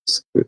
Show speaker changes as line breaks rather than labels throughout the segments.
Parce que-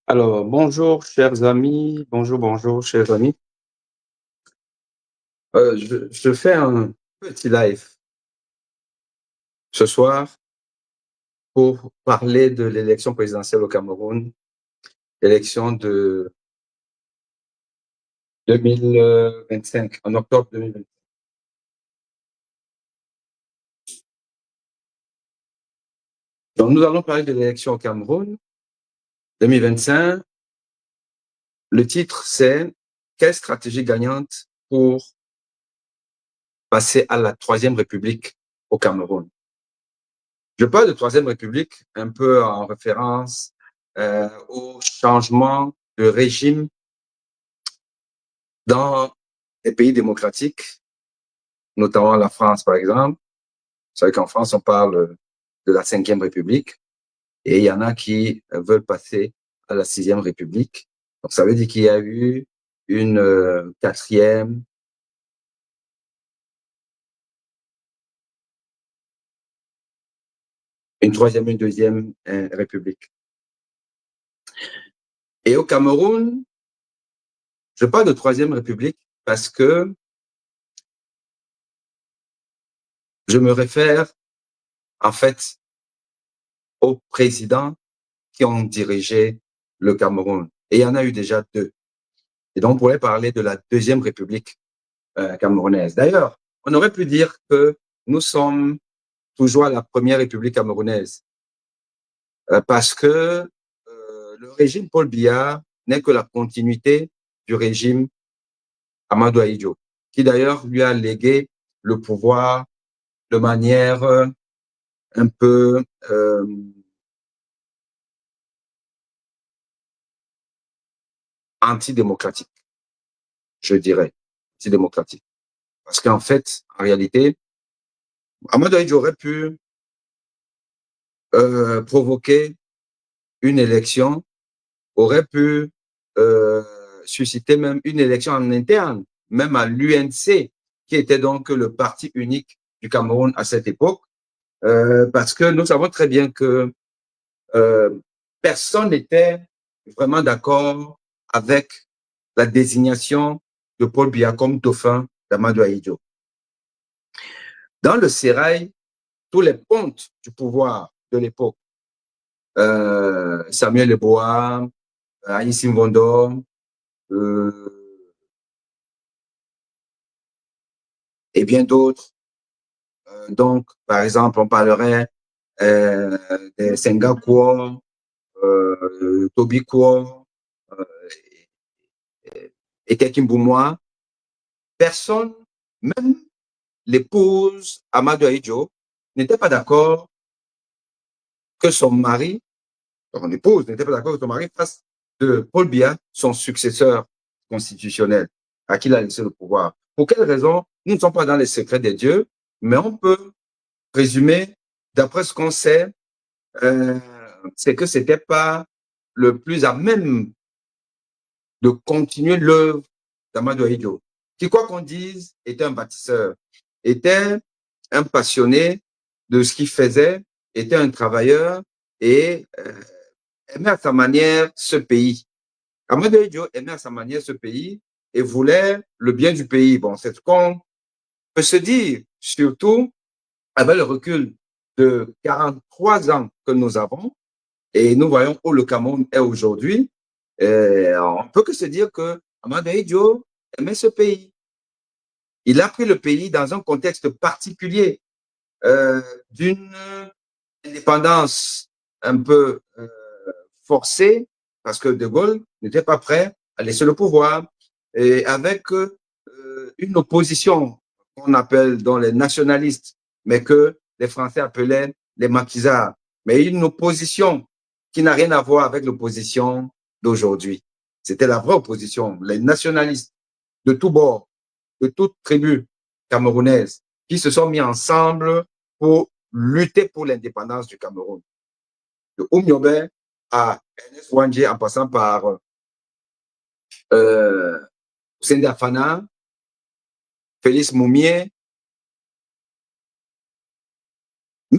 Alors, bonjour, chers amis. Bonjour, chers amis. Je fais un petit live ce soir pour parler de l'élection présidentielle au Cameroun, l'élection de 2025, en octobre 2025. Donc, nous allons parler de l'élection au Cameroun 2025. Le titre, c'est quelle stratégie gagnante pour passer à la Troisième République au Cameroun. Je parle de Troisième République un peu en référence au changement de régime dans les pays démocratiques, notamment la France, par exemple. Vous savez qu'en France, on parle de la Cinquième République et il y en a qui veulent passer à la Sixième République. Donc, ça veut dire qu'il y a eu une quatrième, une troisième, une deuxième République. Et au Cameroun, je parle de Troisième République parce que je me réfère en fait aux présidents qui ont dirigé le Cameroun. Et il y en a eu déjà deux. Et donc, on pourrait parler de la Deuxième République camerounaise. D'ailleurs, on aurait pu dire que nous sommes toujours à la Première République camerounaise parce que le régime Paul Biya n'est que la continuité du régime Amadou Ahidjo, qui d'ailleurs lui a légué le pouvoir de manière un peu antidémocratique, je dirais, antidémocratique. Parce qu'en fait, en réalité, Ahmadou Ahidjo aurait pu provoquer une élection, aurait pu susciter même une élection en interne, même à l'UNC, qui était donc le parti unique du Cameroun à cette époque, parce que nous savons très bien que personne n'était vraiment d'accord avec la désignation de Paul Biya comme dauphin d'Ahmadou Ahidjo. Dans le sérail, tous les pontes du pouvoir de l'époque, Samuel Eboa, Aïssim Vondo, et bien d'autres. Donc, par exemple, on parlerait des Senghor Kwo, Toby Kwo, et Tekim Boumoua. Personne, même l'épouse Ahmadou Ahidjo, n'était pas d'accord que son mari, son épouse n'était pas d'accord que son mari fasse de Paul Biya son successeur constitutionnel, à qui il a laissé le pouvoir. Pour quelle raison? Nous ne sommes pas dans les secrets des dieux, mais on peut résumer, d'après ce qu'on sait, c'est que ce n'était pas le plus à même de continuer l'œuvre d'Ahmadou Ahidjo, qui, quoi qu'on dise, était un bâtisseur, était un passionné de ce qu'il faisait, était un travailleur et aimait à sa manière ce pays. Ahmadou Ahidjo aimait à sa manière ce pays et voulait le bien du pays. Bon, c'est ce qu'on peut se dire, surtout avec le recul de 43 ans que nous avons, et nous voyons où le Cameroun est aujourd'hui. On ne peut que se dire que Ahmadou Ahidjo aimait ce pays. Il a pris le pays dans un contexte particulier d'une indépendance un peu forcée, parce que De Gaulle n'était pas prêt à laisser le pouvoir, et avec une opposition qu'on appelle dans les nationalistes, mais que les Français appelaient les maquisards, mais une opposition qui n'a rien à voir avec l'opposition d'aujourd'hui. C'était la vraie opposition, les nationalistes de tous bords, de toutes tribus camerounaises, qui se sont mis ensemble pour lutter pour l'indépendance du Cameroun. De Oumyobé à Ernest Ouandjé, en passant par Hussein Dafana, Félix Moumier,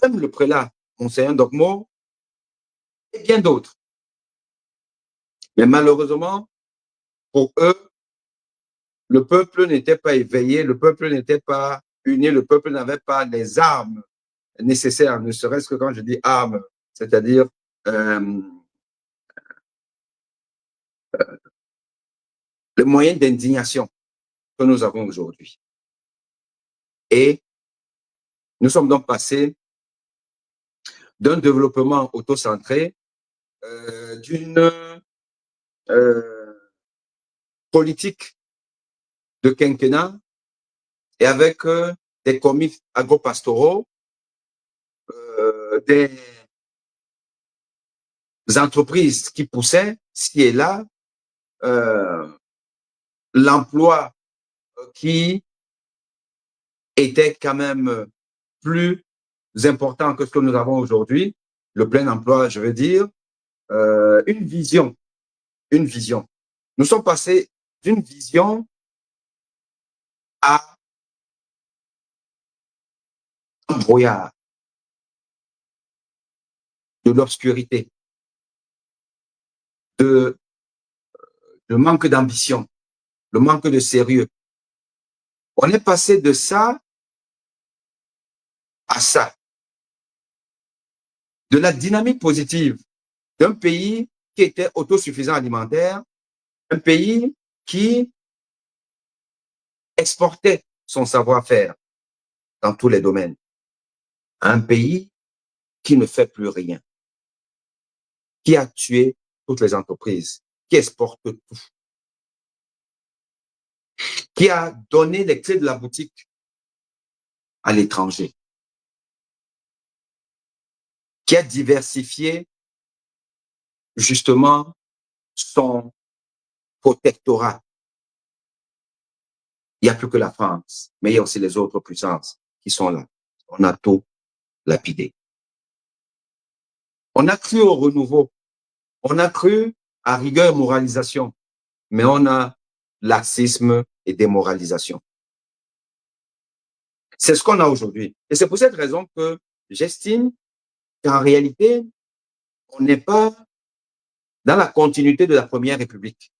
même le prélat Monseigneur Ndokmo, et bien d'autres. Mais malheureusement, pour eux, le peuple n'était pas éveillé, le peuple n'était pas uni, le peuple n'avait pas les armes nécessaires, ne serait-ce que quand je dis armes, c'est-à-dire le moyen d'indignation que nous avons aujourd'hui. Et nous sommes donc passés d'un développement autocentré, d'une politique de quinquennat et avec des comités agropastoraux, des entreprises qui poussaient ci et là, l'emploi qui était quand même plus important que ce que nous avons aujourd'hui, le plein emploi, je veux dire, une vision, une vision. Nous sommes passés d'une vision à un brouillard, de l'obscurité, de le manque d'ambition, le manque de sérieux. On est passé de ça à ça. De la dynamique positive d'un pays qui était autosuffisant alimentaire, un pays qui exportait son savoir-faire dans tous les domaines, un pays qui ne fait plus rien, qui a tué toutes les entreprises, qui exporte tout, qui a donné les clés de la boutique à l'étranger, qui a diversifié justement son protectorat. Il n'y a plus que la France, mais il y a aussi les autres puissances qui sont là. On a tout lapidé. On a cru au renouveau. On a cru à rigueur moralisation, mais on a laxisme et démoralisation. C'est ce qu'on a aujourd'hui. Et c'est pour cette raison que j'estime qu'en réalité, on n'est pas dans la continuité de la Première République.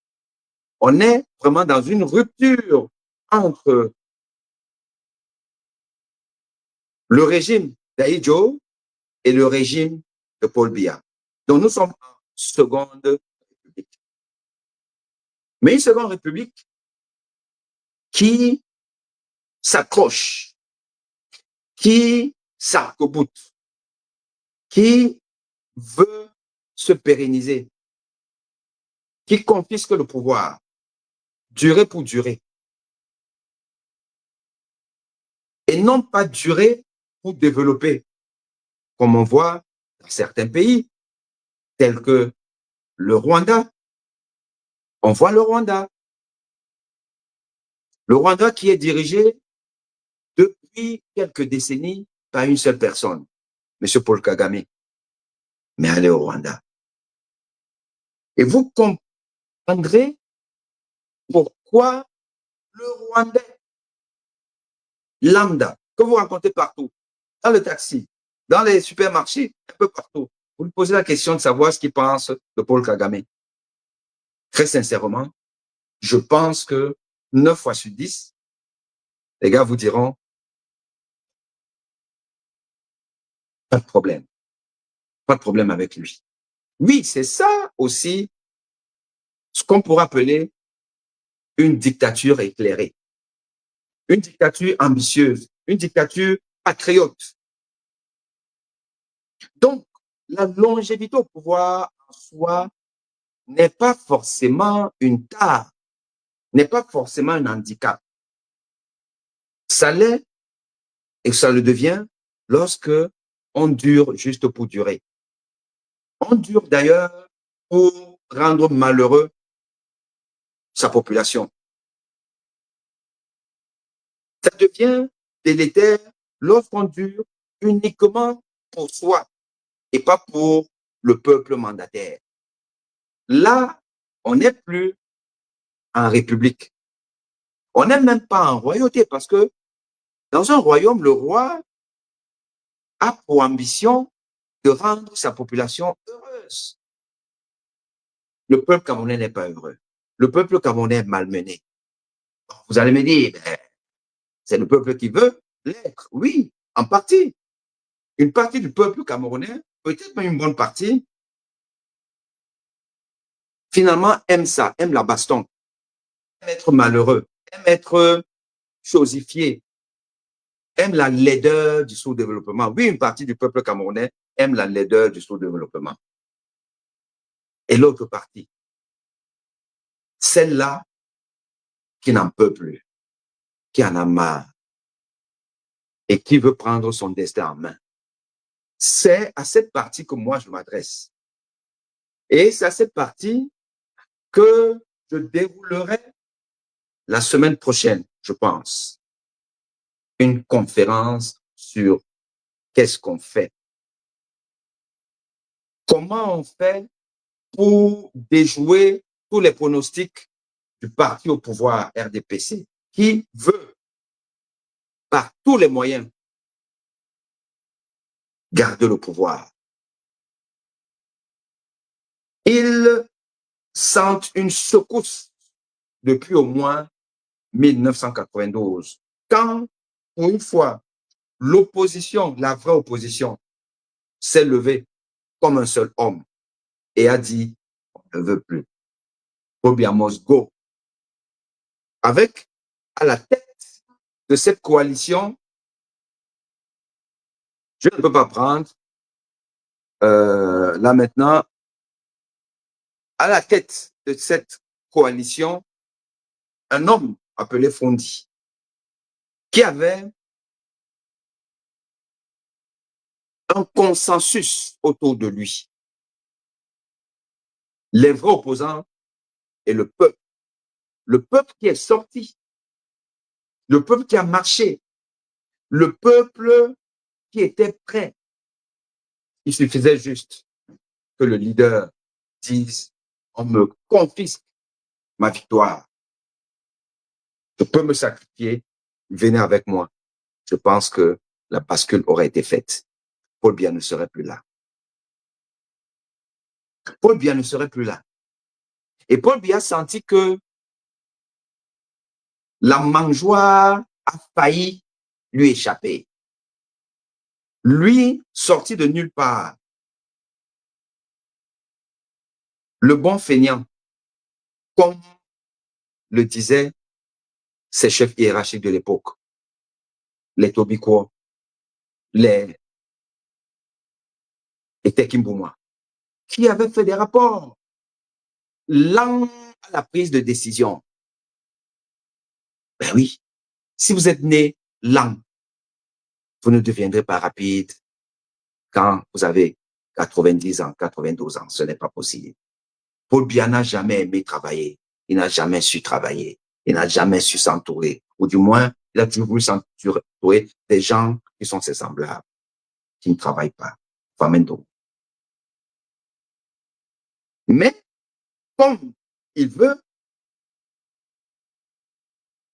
On est vraiment dans une rupture entre le régime d'Aïdjo et le régime de Paul Biya. Donc nous sommes en seconde république. Mais une seconde république qui s'accroche, qui s'arc-boute, qui veut se pérenniser, qui confisque le pouvoir, durer pour durer. Et non pas durer pour développer, comme on voit dans certains pays, tels que le Rwanda. On voit le Rwanda. Le Rwanda qui est dirigé depuis quelques décennies par une seule personne, M. Paul Kagame. Mais allez au Rwanda. Et vous comprendrez pourquoi le Rwandais lambda, que vous rencontrez partout, dans le taxi, dans les supermarchés, un peu partout, vous lui posez la question de savoir ce qu'il pense de Paul Kagame. Très sincèrement, je pense que 9 fois sur 10, les gars vous diront, pas de problème. Pas de problème avec lui. Oui, c'est ça aussi ce qu'on pourrait appeler une dictature éclairée, une dictature ambitieuse, une dictature patriote. Donc, la longévité au pouvoir en soi n'est pas forcément une tare, n'est pas forcément un handicap. Ça l'est et ça le devient lorsque on dure juste pour durer. On dure d'ailleurs pour rendre malheureux sa population. Ça devient délétère lorsqu'on dure uniquement pour soi et pas pour le peuple mandataire. Là, on n'est plus en république. On n'est même pas en royauté parce que dans un royaume, le roi a pour ambition de rendre sa population heureuse. Le peuple camerounais n'est pas heureux. Le peuple camerounais est malmené. Vous allez me dire, c'est le peuple qui veut l'être. Oui, en partie. Une partie du peuple camerounais, peut-être même une bonne partie, finalement aime ça, aime la baston, aime être malheureux, aime être chosifié, aime la laideur du sous-développement. Oui, une partie du peuple camerounais aime la laideur du sous-développement. Et l'autre partie, celle-là qui n'en peut plus, qui en a marre et qui veut prendre son destin en main. C'est à cette partie que moi je m'adresse. Et c'est à cette partie que je déroulerai la semaine prochaine, je pense, une conférence sur qu'est-ce qu'on fait. Comment on fait pour déjouer tous les pronostics du parti au pouvoir RDPC qui veut, par tous les moyens, garder le pouvoir. Ils sentent une secousse depuis au moins 1992, quand, pour une fois, l'opposition, la vraie opposition, s'est levée comme un seul homme et a dit, on ne veut plus. Obiamos go. Avec, à la tête de cette coalition, je ne peux pas prendre, là maintenant, à la tête de cette coalition, un homme appelé Fondi, qui avait un consensus autour de lui. Les vrais opposants et le peuple. Le peuple qui est sorti le peuple qui a marché, le peuple qui était prêt. Il suffisait juste que le leader dise, on me confisque ma victoire. Je peux me sacrifier, venez avec moi. Je pense que la bascule aurait été faite. Paul Biya ne serait plus là. Paul Biya ne serait plus là. Et Paul Biya sentit que la mangeoire a failli lui échapper. Lui, sorti de nulle part, le bon feignant, comme le disaient ses chefs hiérarchiques de l'époque, les Tobiquois, les Tekimbouma, qui avaient fait des rapports lents à la prise de décision. Ben oui, si vous êtes né lent, vous ne deviendrez pas rapide quand vous avez 90 ans, 92 ans. Ce n'est pas possible. Paul Biya n'a jamais aimé travailler. Il n'a jamais su travailler. Il n'a jamais su s'entourer. Ou du moins, il a toujours voulu s'entourer des gens qui sont ses semblables, qui ne travaillent pas. Famendo. Mais, comme il veut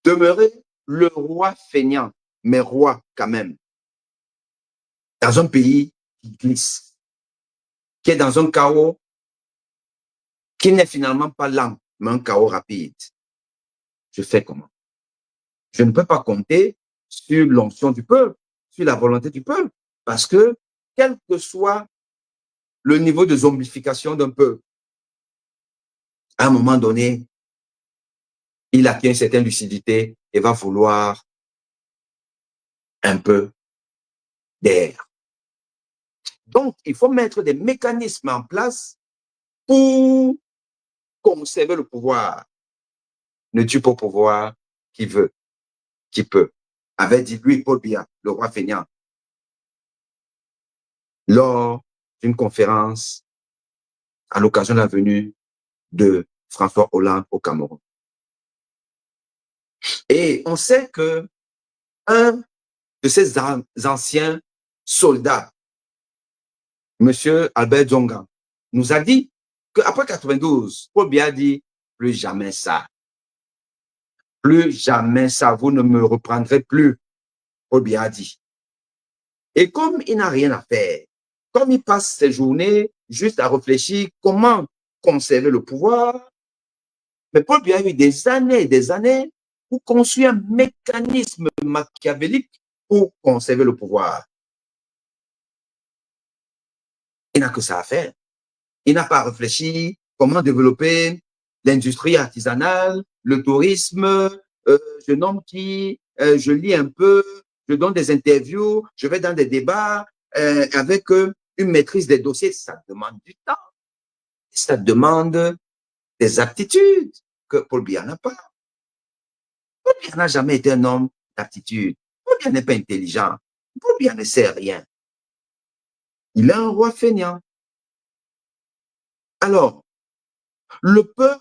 demeurer le roi feignant, mais roi quand même, dans un pays qui glisse, qui est dans un chaos qui n'est finalement pas lent, mais un chaos rapide. Je fais comment? Je ne peux pas compter sur l'onction du peuple, sur la volonté du peuple, parce que quel que soit le niveau de zombification d'un peuple, à un moment donné, il acquiert une certaine lucidité et va vouloir un peu d'air. Donc, il faut mettre des mécanismes en place pour conserver le pouvoir. Ne tue pas au pouvoir qui veut, qui peut. Avait dit lui, Paul Biya, le roi feignant, lors d'une conférence à l'occasion de la venue de François Hollande au Cameroun. Et on sait que un de ces anciens soldats, Monsieur Albert Dzonga, nous a dit qu'après 92, Paul Biya a dit plus jamais ça. Plus jamais ça, vous ne me reprendrez plus, Paul Biya a dit. Et comme il n'a rien à faire, comme il passe ses journées juste à réfléchir comment conserver le pouvoir, mais Paul Biya a eu des années et des années pour construire un mécanisme machiavélique pour conserver le pouvoir. Il n'a que ça à faire. Il n'a pas réfléchi comment développer l'industrie artisanale, le tourisme. Je nomme qui, je lis un peu, je donne des interviews, je vais dans des débats avec une maîtrise des dossiers. Ça demande du temps. Ça demande des aptitudes que Paul Biya n'a pas. Paul Biya n'a jamais été un homme d'aptitude. Paul Biya n'est pas intelligent. Paul Biya ne sait rien. Il est un roi feignant. Alors, le peu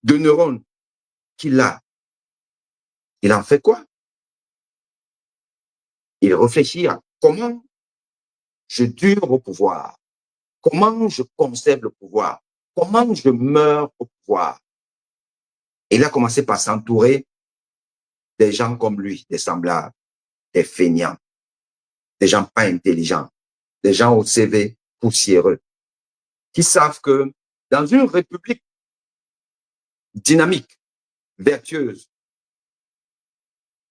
de neurones qu'il a, il en fait quoi? Il réfléchit à comment je dure au pouvoir, comment je conserve le pouvoir, comment je meurs au pouvoir. Et il a commencé par s'entourer des gens comme lui, des semblables, des feignants, des gens pas intelligents, des gens au CV poussiéreux, qui savent que dans une république dynamique, vertueuse,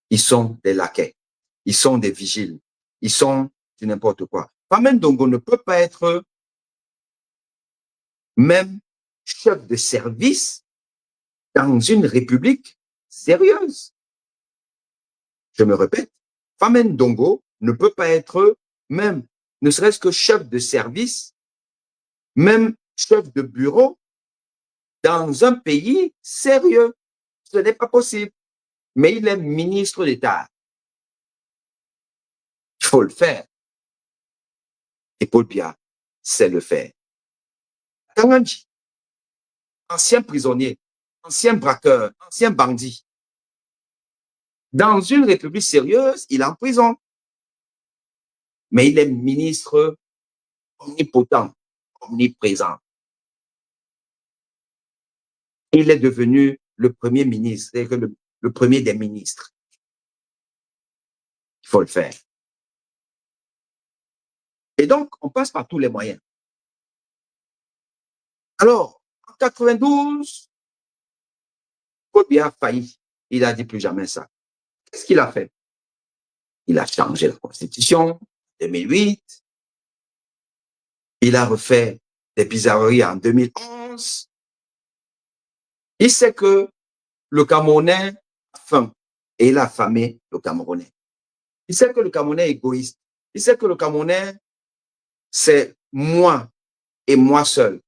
ils sont des laquais, ils sont des vigiles, ils sont du n'importe quoi. Kwame Ndongo ne peut pas être même chef de service dans une république sérieuse. Je me répète, Kwame Ndongo ne peut pas être même, ne serait-ce que chef de service, même chef de bureau dans un pays sérieux. Ce n'est pas possible. Mais il est ministre d'État. Il faut le faire. Et Paul Biya sait le faire. Kanganji, ancien prisonnier, ancien braqueur, ancien bandit, Dans une république sérieuse, il est en prison. Mais il est ministre omnipotent, omniprésent. Il est devenu le premier ministre, c'est-à-dire le premier des ministres. Il faut le faire. Et donc, on passe par tous les moyens. Alors, en 92, Paul Biya a failli. Il a dit plus jamais ça. Qu'est-ce qu'il a fait? Il a changé la Constitution en 2008. Il a refait des bizarreries en 2011. Il sait que le Camerounais a faim et il a affamé le Camerounais. Il sait que le Camerounais est égoïste. Il sait que le Camerounais, c'est moi et moi seul.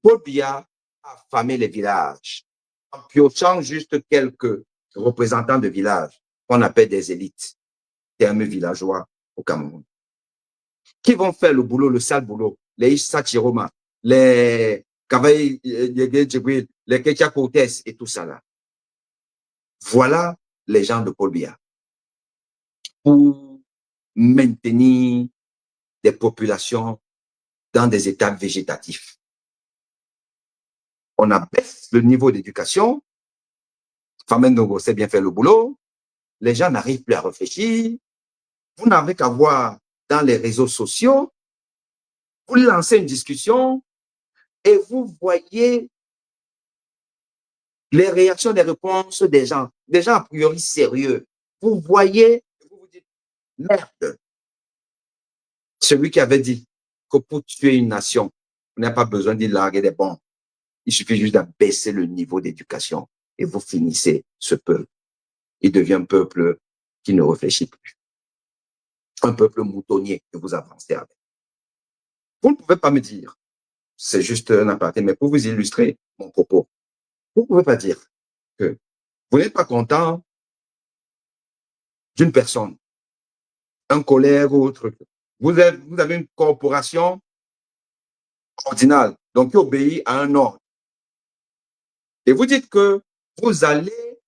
Paul Biya a affamé les villages en piochant juste quelques représentants de villages qu'on appelle des élites, termes villageois au Cameroun, qui vont faire le boulot, le sale boulot, les Issa Chiroma, les Kavaï Djibril, les Ketia Cortés et tout ça là. Voilà les gens de Paul Biya pour maintenir des populations dans des états végétatifs. On abaisse le niveau d'éducation, Famen Nogo sait bien faire le boulot, les gens n'arrivent plus à réfléchir, vous n'avez qu'à voir dans les réseaux sociaux, vous lancez une discussion et vous voyez les réactions, les réponses des gens a priori sérieux. Vous voyez, vous vous dites, merde, celui qui avait dit que pour tuer une nation, on n'a pas besoin d'y larguer des bombes. Il suffit juste d'abaisser le niveau d'éducation et vous finissez ce peuple. Il devient un peuple qui ne réfléchit plus. Un peuple moutonnier que vous avancez avec. Vous ne pouvez pas me dire, c'est juste un aparté, mais pour vous illustrer mon propos, vous ne pouvez pas dire que vous n'êtes pas content d'une personne, un collègue ou autre. Vous avez une corporation ordinale, donc qui obéit à un ordre. Et vous dites que vous allez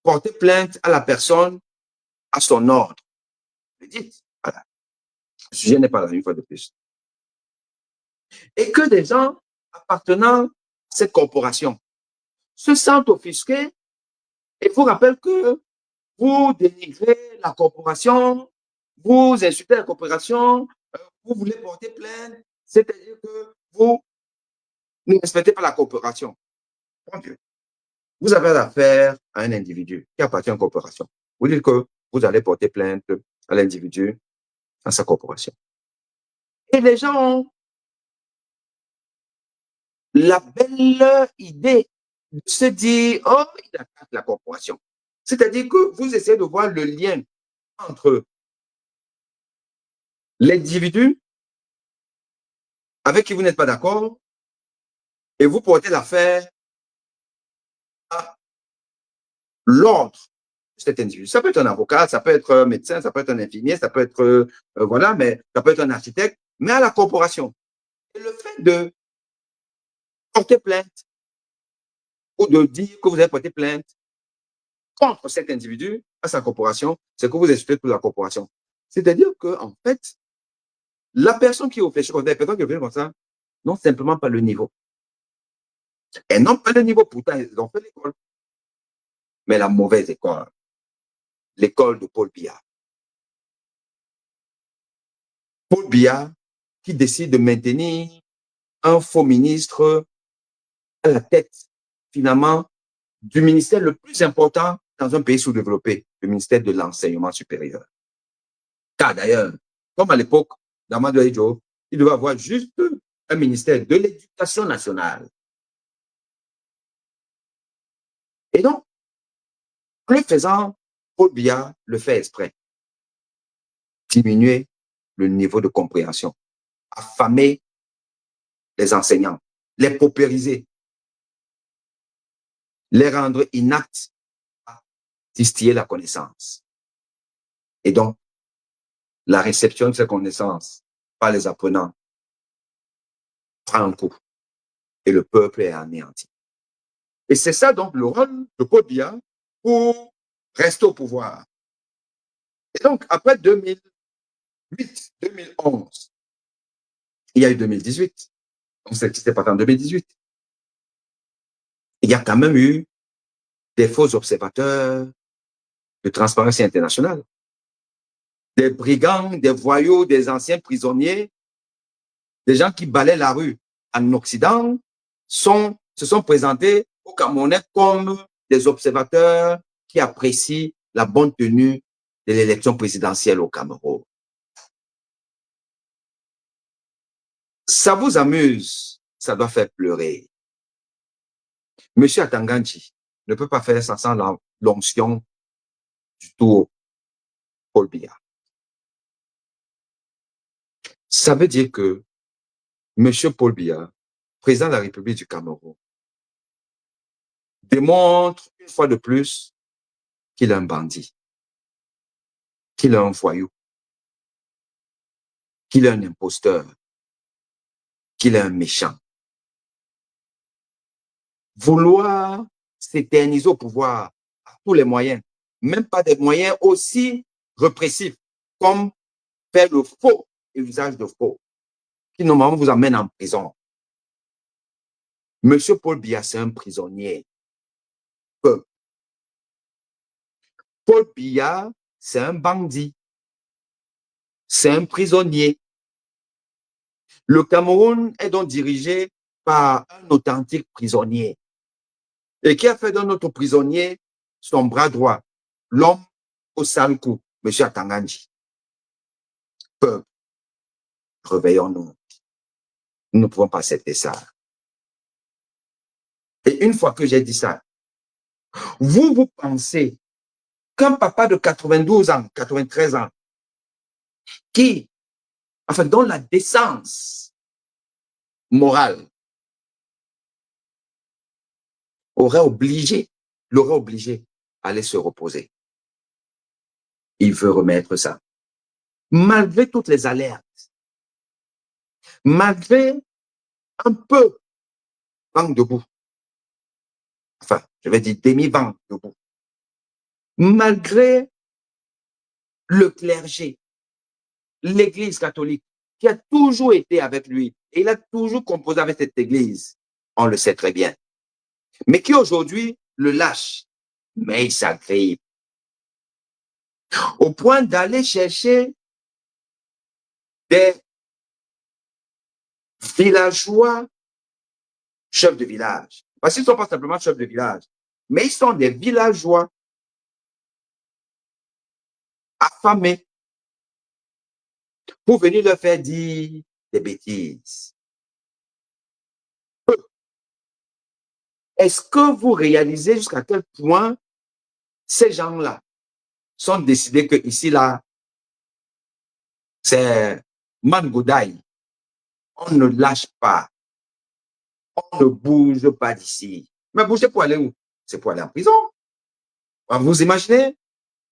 porter plainte à la personne à son ordre. Vous dites, voilà, le sujet n'est pas là une fois de plus. Et que des gens appartenant à cette corporation se sentent offusqués et vous rappellent que vous dénigrez la corporation, vous insultez la corporation, vous voulez porter plainte, c'est-à-dire que vous ne respectez pas la corporation. Vous avez affaire à un individu qui appartient à une corporation. Vous dites que vous allez porter plainte à l'individu, à sa corporation. Et les gens ont la belle idée de se dire, oh, il attaque la corporation. C'est-à-dire que vous essayez de voir le lien entre l'individu avec qui vous n'êtes pas d'accord et vous portez l'affaire à l'ordre de cet individu. Ça peut être un avocat, ça peut être un médecin, ça peut être un infirmier, ça peut être, voilà, mais ça peut être un architecte, mais à la corporation. Et le fait de porter plainte ou de dire que vous avez porté plainte contre cet individu à sa corporation, c'est que vous insultez toute la corporation. C'est-à-dire que, en fait, la personne qui réfléchit comme ça, la personne qui réfléchit comme ça, n'ont simplement pas le niveau. Elles n'ont pas le niveau, pourtant, elles ont fait l'école. Mais la mauvaise école, l'école de Paul Biya. Paul Biya qui décide de maintenir un faux ministre à la tête, finalement, du ministère le plus important dans un pays sous-développé, le ministère de l'enseignement supérieur. Car d'ailleurs, comme à l'époque d'Amadou Ahidjo, il devait avoir juste un ministère de l'éducation nationale. Et donc, en le faisant, Paul Biya le fait exprès. Diminuer le niveau de compréhension, affamer les enseignants, les paupériser, les rendre inaptes à distiller la connaissance. Et donc, la réception de ces connaissances par les apprenants prend un coup et le peuple est anéanti. Et c'est ça donc le rôle de Paul Biya pour rester au pouvoir. Et donc, après 2008, 2011, il y a eu 2018. Donc, c'est ce qui s'est passé en 2018. Il y a quand même eu des faux observateurs de Transparency International, des brigands, des voyous, des anciens prisonniers, des gens qui balaient la rue en Occident, se sont présentés au Camerounais comme des observateurs qui apprécient la bonne tenue de l'élection présidentielle au Cameroun. Ça vous amuse, ça doit faire pleurer. Monsieur Atanganji ne peut pas faire ça sans l'onction du tout Paul Biya. Ça veut dire que Monsieur Paul Biya, président de la République du Cameroun, démontre une fois de plus qu'il est un bandit, qu'il est un voyou, qu'il est un imposteur, qu'il est un méchant. Vouloir s'éterniser au pouvoir à tous les moyens, même pas des moyens aussi répressifs comme faire le faux et l'usage de faux, qui normalement vous amène en prison. Monsieur Paul Biya, c'est un prisonnier. Paul Biya, c'est un bandit. C'est un prisonnier. Le Cameroun est donc dirigé par un authentique prisonnier. Et qui a fait de notre prisonnier son bras droit, l'homme au sale coup, M. Atanganji. Peuple, réveillons-nous. Nous ne pouvons pas accepter ça. Et une fois que j'ai dit ça, vous pensez qu'un papa de 92 ans, 93 ans, qui, enfin, dont la décence morale l'aurait obligé à aller se reposer. Il veut remettre ça. Malgré toutes les alertes, malgré un peu vent debout, enfin, je vais dire demi-vent debout, malgré le clergé, l'Église catholique, qui a toujours été avec lui, et il a toujours composé avec cette Église, on le sait très bien, mais qui aujourd'hui le lâche, mais il s'agrippe, au point d'aller chercher des villageois chefs de village. Parce qu'ils ne sont pas simplement chefs de village, mais ils sont des villageois affamés pour venir leur faire dire des bêtises. Est-ce que vous réalisez jusqu'à quel point ces gens-là sont décidés que ici, là, c'est Mangodaï. On ne lâche pas. On ne bouge pas d'ici. Mais bouger pour aller où? C'est pour aller en prison. Vous imaginez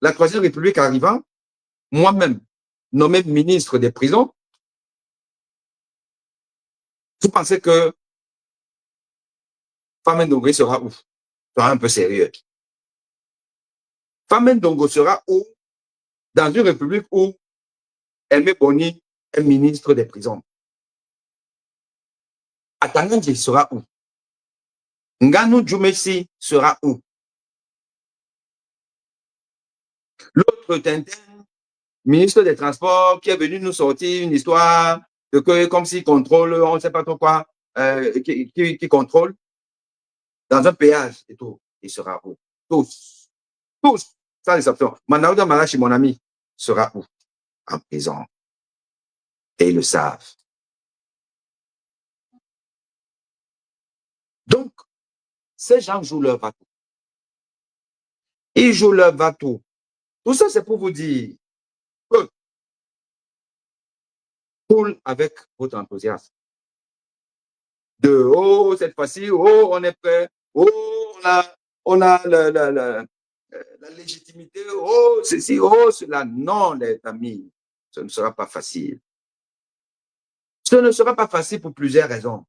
la Troisième République arrivant, moi-même, nommé ministre des prisons, vous pensez que Famen Ndongo sera où? Sera un peu sérieux. Famen Ndongo sera où? Dans une république où Aimé Boni est ministre des prisons. Atanganji sera où? Nganou Djoumessi sera où? L'autre Tintin, ministre des Transports, qui est venu nous sortir une histoire de que, comme s'il contrôle, on ne sait pas trop quoi, qui contrôle dans un péage et tout. Il sera où? Tous, sans exception. Manaouda Malachi, mon ami, sera où? En prison. Et ils le savent. Donc, ces gens jouent leur bateau. Ils jouent leur bateau. Tout ça, c'est pour vous dire que cool avec votre enthousiasme. De oh, cette fois-ci, oh, on est prêt, oh, on a la légitimité, oh, ceci, oh, cela. Non, les amis, ce ne sera pas facile. Ce ne sera pas facile pour plusieurs raisons.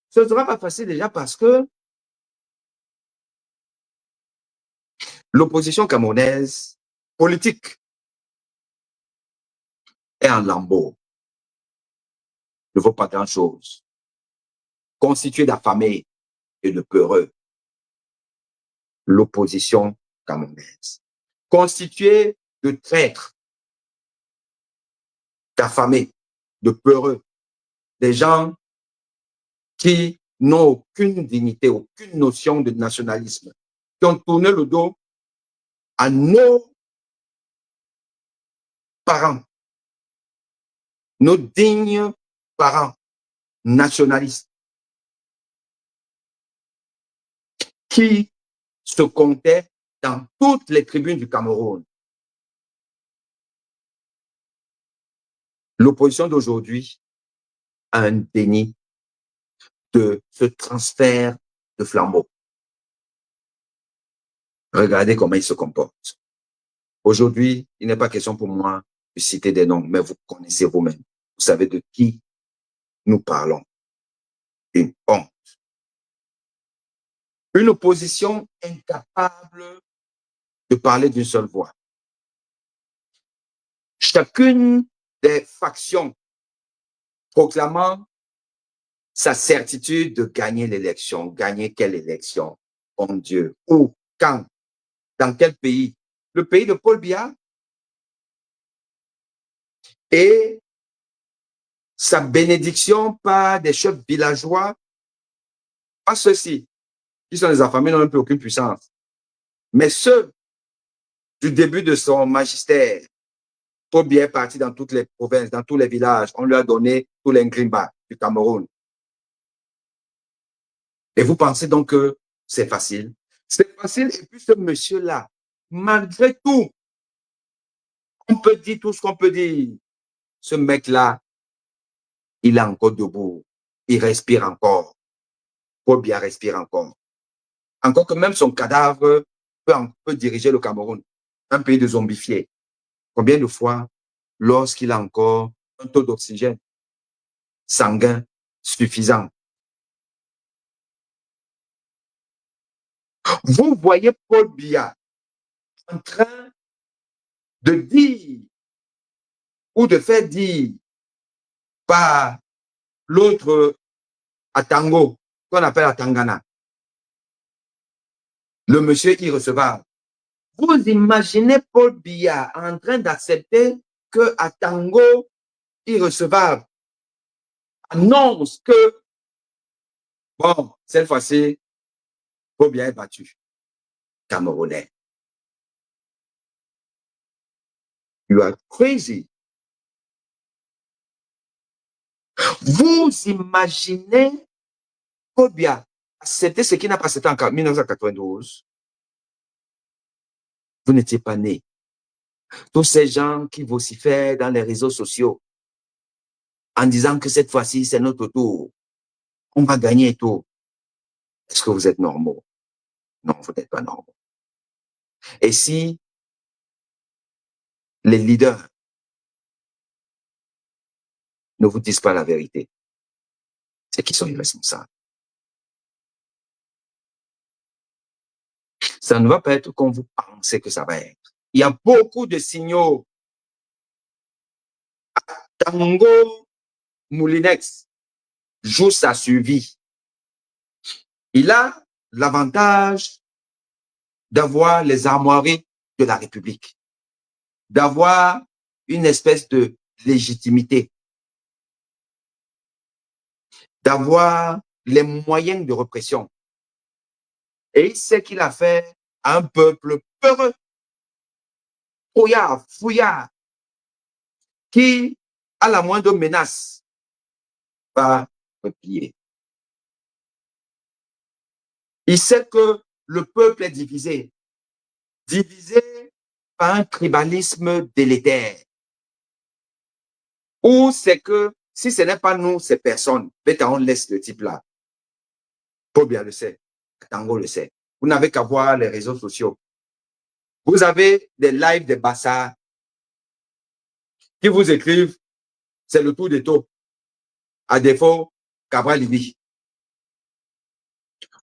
Ce ne sera pas facile déjà parce que L'opposition camerounaise politique est en lambeaux, ne vaut pas grand-chose, constituée d'affamés et de peureux. L'opposition camerounaise, constituée de traîtres, d'affamés, de peureux, des gens qui n'ont aucune dignité, aucune notion de nationalisme, qui ont tourné le dos à nos parents, nos dignes parents nationalistes, qui se comptaient dans toutes les tribunes du Cameroun. L'opposition d'aujourd'hui a un déni de ce transfert de flambeau. Regardez comment il se comporte. Aujourd'hui, il n'est pas question pour moi de citer des noms, mais vous connaissez vous-même. Vous savez de qui nous parlons. Une honte. Une opposition incapable de parler d'une seule voix. Chacune des factions proclamant sa certitude de gagner l'élection. Gagner quelle élection? Mon Dieu. Où? Quand? Dans quel pays? Le pays de Paul Biya et sa bénédiction par des chefs villageois, pas ceux-ci, qui sont des affamés, n'ont plus aucune puissance. Mais ceux du début de son magistère, Paul Biya est parti dans toutes les provinces, dans tous les villages. On lui a donné tous les Ngrimba du Cameroun. Et vous pensez donc que c'est facile? C'est facile. Et puis ce monsieur-là, malgré tout, on peut dire tout ce qu'on peut dire. Ce mec-là, il est encore debout. Il respire encore. Paul Biya respire encore. Encore que même son cadavre peut diriger le Cameroun, un pays de zombifiés. Combien de fois, lorsqu'il a encore un taux d'oxygène sanguin suffisant, vous voyez Paul Biya en train de dire ou de faire dire par l'autre Atango, qu'on appelle Atangana, le monsieur irrecevable. Vous imaginez Paul Biya en train d'accepter que Atango irrecevable annonce que, bon, cette fois-ci, Paul Biya est battu. Camerounais. You are crazy. Vous imaginez Paul Biya accepter ce qui n'a pas accepté en 1992? Vous n'étiez pas né. Tous ces gens qui vocifèrent dans les réseaux sociaux en disant que cette fois-ci, c'est notre tour. On va gagner tout. Est-ce que vous êtes normaux? Non, vous n'êtes pas normaux. Et si les leaders ne vous disent pas la vérité, c'est qu'ils sont irresponsables. Ça ne va pas être comme vous pensez que ça va être. Il y a beaucoup de signaux. Tango Moulinex joue sa survie. Il a l'avantage d'avoir les armoiries de la République, d'avoir une espèce de légitimité, d'avoir les moyens de répression. Et il sait qu'il a fait à un peuple peureux, fouillard, qui, à la moindre menace, va replier. Il sait que le peuple est divisé par un tribalisme délétère. Ou c'est que si ce n'est pas nous, ces personnes, on laisse le type là. Paul Biya le sait, Tango le sait. Vous n'avez qu'à voir les réseaux sociaux. Vous avez des lives de Bassa qui vous écrivent, c'est le tour des taux. À défaut, Cabral Libye.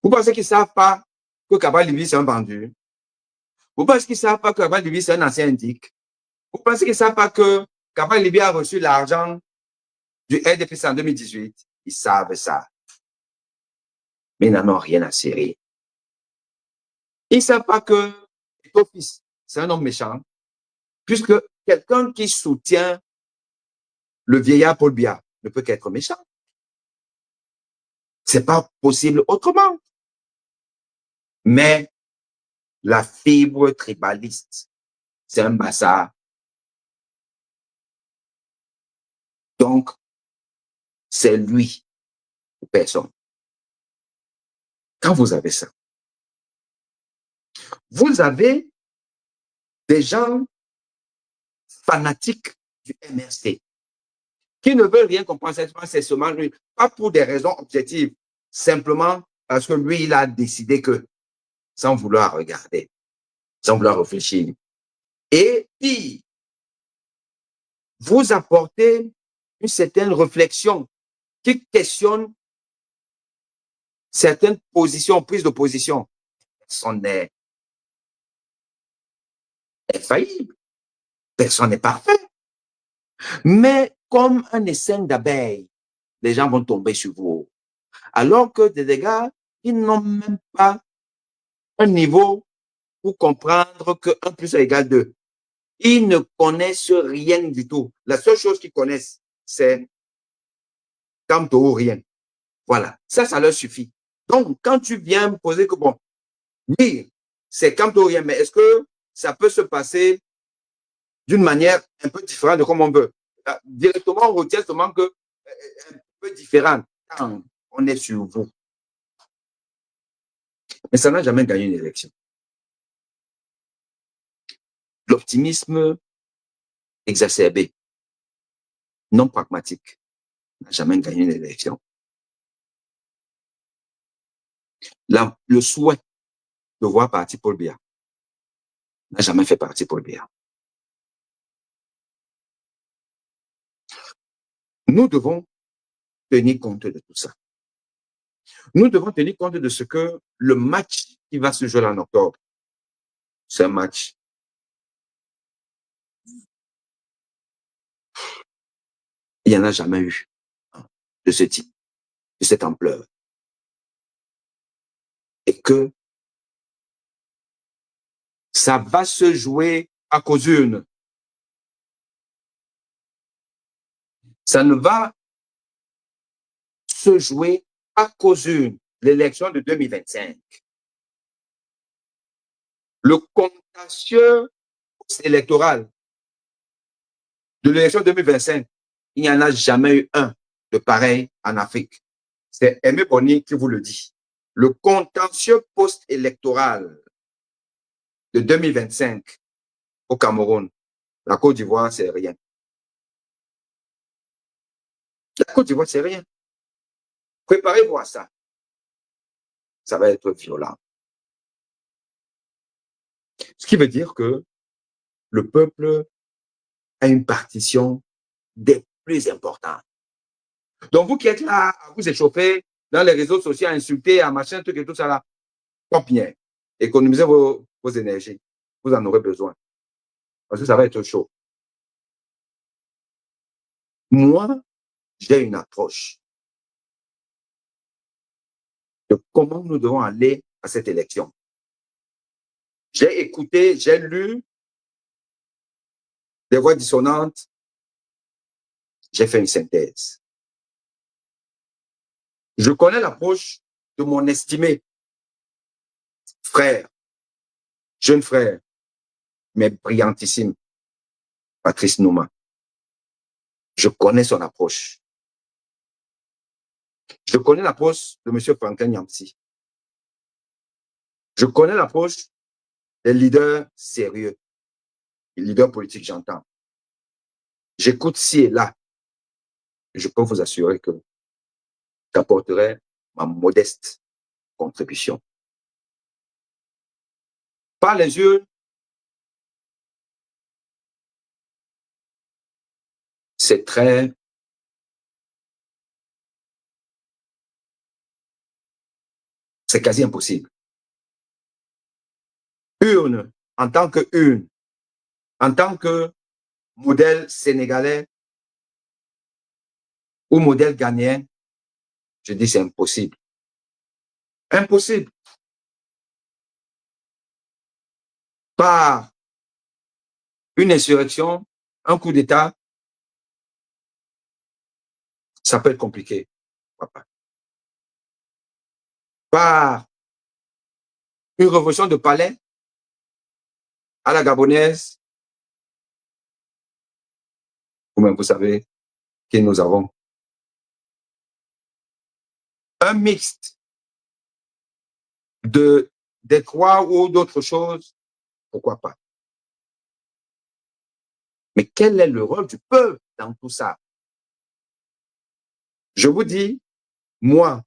Vous pensez qu'ils ne savent pas que Cabral Libye, c'est un vendu? Vous pensez qu'ils ne savent pas que Kamal Libye, c'est un ancien indique? Vous pensez qu'ils ne savent pas que Kamal Libye a reçu l'argent du RDPC en 2018? Ils savent ça. Mais ils n'en ont rien à cirer. Ils ne savent pas que ton fils, c'est un homme méchant, puisque quelqu'un qui soutient le vieillard Paul Biya ne peut qu'être méchant. Ce n'est pas possible autrement. Mais la fibre tribaliste, c'est un bazar. Donc, c'est lui ou personne. Quand vous avez ça, vous avez des gens fanatiques du MRC qui ne veulent rien comprendre. C'est seulement lui, pas pour des raisons objectives, simplement parce que lui, il a décidé que, sans vouloir regarder, sans vouloir réfléchir. Et puis, vous apportez une certaine réflexion qui questionne certaines positions, prises de position. Personne n'est infaillible, personne n'est parfait. Mais comme un essaim d'abeilles, les gens vont tomber sur vous. Alors que des gars, ils n'ont même pas un niveau pour comprendre que 1 plus 1 égale 2. Ils ne connaissent rien du tout. La seule chose qu'ils connaissent, c'est Camto ou rien. Voilà, ça leur suffit. Donc, quand tu viens me poser que, bon, oui, c'est Camto ou rien, mais est-ce que ça peut se passer d'une manière un peu différente de comme on veut? Directement, on retient seulement que un peu différente quand on est sur vous. Mais ça n'a jamais gagné une élection. L'optimisme exacerbé, non pragmatique, n'a jamais gagné une élection. Le souhait de voir partir Paul Biya n'a jamais fait partie Paul Biya. Nous devons tenir compte de tout ça. Nous devons tenir compte de ce que le match qui va se jouer en octobre, c'est un match. Il n'y en a jamais eu de ce type, de cette ampleur. Et que ça va se jouer à cause d'une. Ça ne va se jouer à cause d'une. L'élection de 2025. Le contentieux électoral de l'élection 2025, il n'y en a jamais eu un de pareil en Afrique. C'est Aimé Boni qui vous le dit. Le contentieux post-électoral de 2025 au Cameroun, la Côte d'Ivoire, c'est rien. La Côte d'Ivoire, c'est rien. Préparez-vous à ça. Ça va être violent. Ce qui veut dire que le peuple a une partition des plus importantes. Donc, vous qui êtes là à vous échauffer dans les réseaux sociaux, à insulter, à machin, truc et tout ça là, pas bien. Économisez vos énergies. Vous en aurez besoin. Parce que ça va être chaud. Moi, j'ai une approche de comment nous devons aller à cette élection. J'ai écouté, j'ai lu des voix dissonantes. J'ai fait une synthèse. Je connais l'approche de mon estimé frère, jeune frère, mais brillantissime, Patrice Nouma. Je connais son approche. Je connais l'approche de M. Franklin Yamsi. Je connais l'approche des leaders sérieux, les leaders politiques, j'entends. J'écoute ci et là. Je peux vous assurer que j'apporterai ma modeste contribution. Par les yeux, c'est quasi impossible. Urne, en tant qu'une, en tant que modèle sénégalais ou modèle ghanéen, je dis c'est impossible. Impossible. Par une insurrection, un coup d'État, ça peut être compliqué. Par une révolution de palais à la gabonaise, vous-même vous savez que nous avons un mixte des trois ou d'autres choses, pourquoi pas. Mais quel est le rôle du peuple dans tout ça? Je vous dis, moi,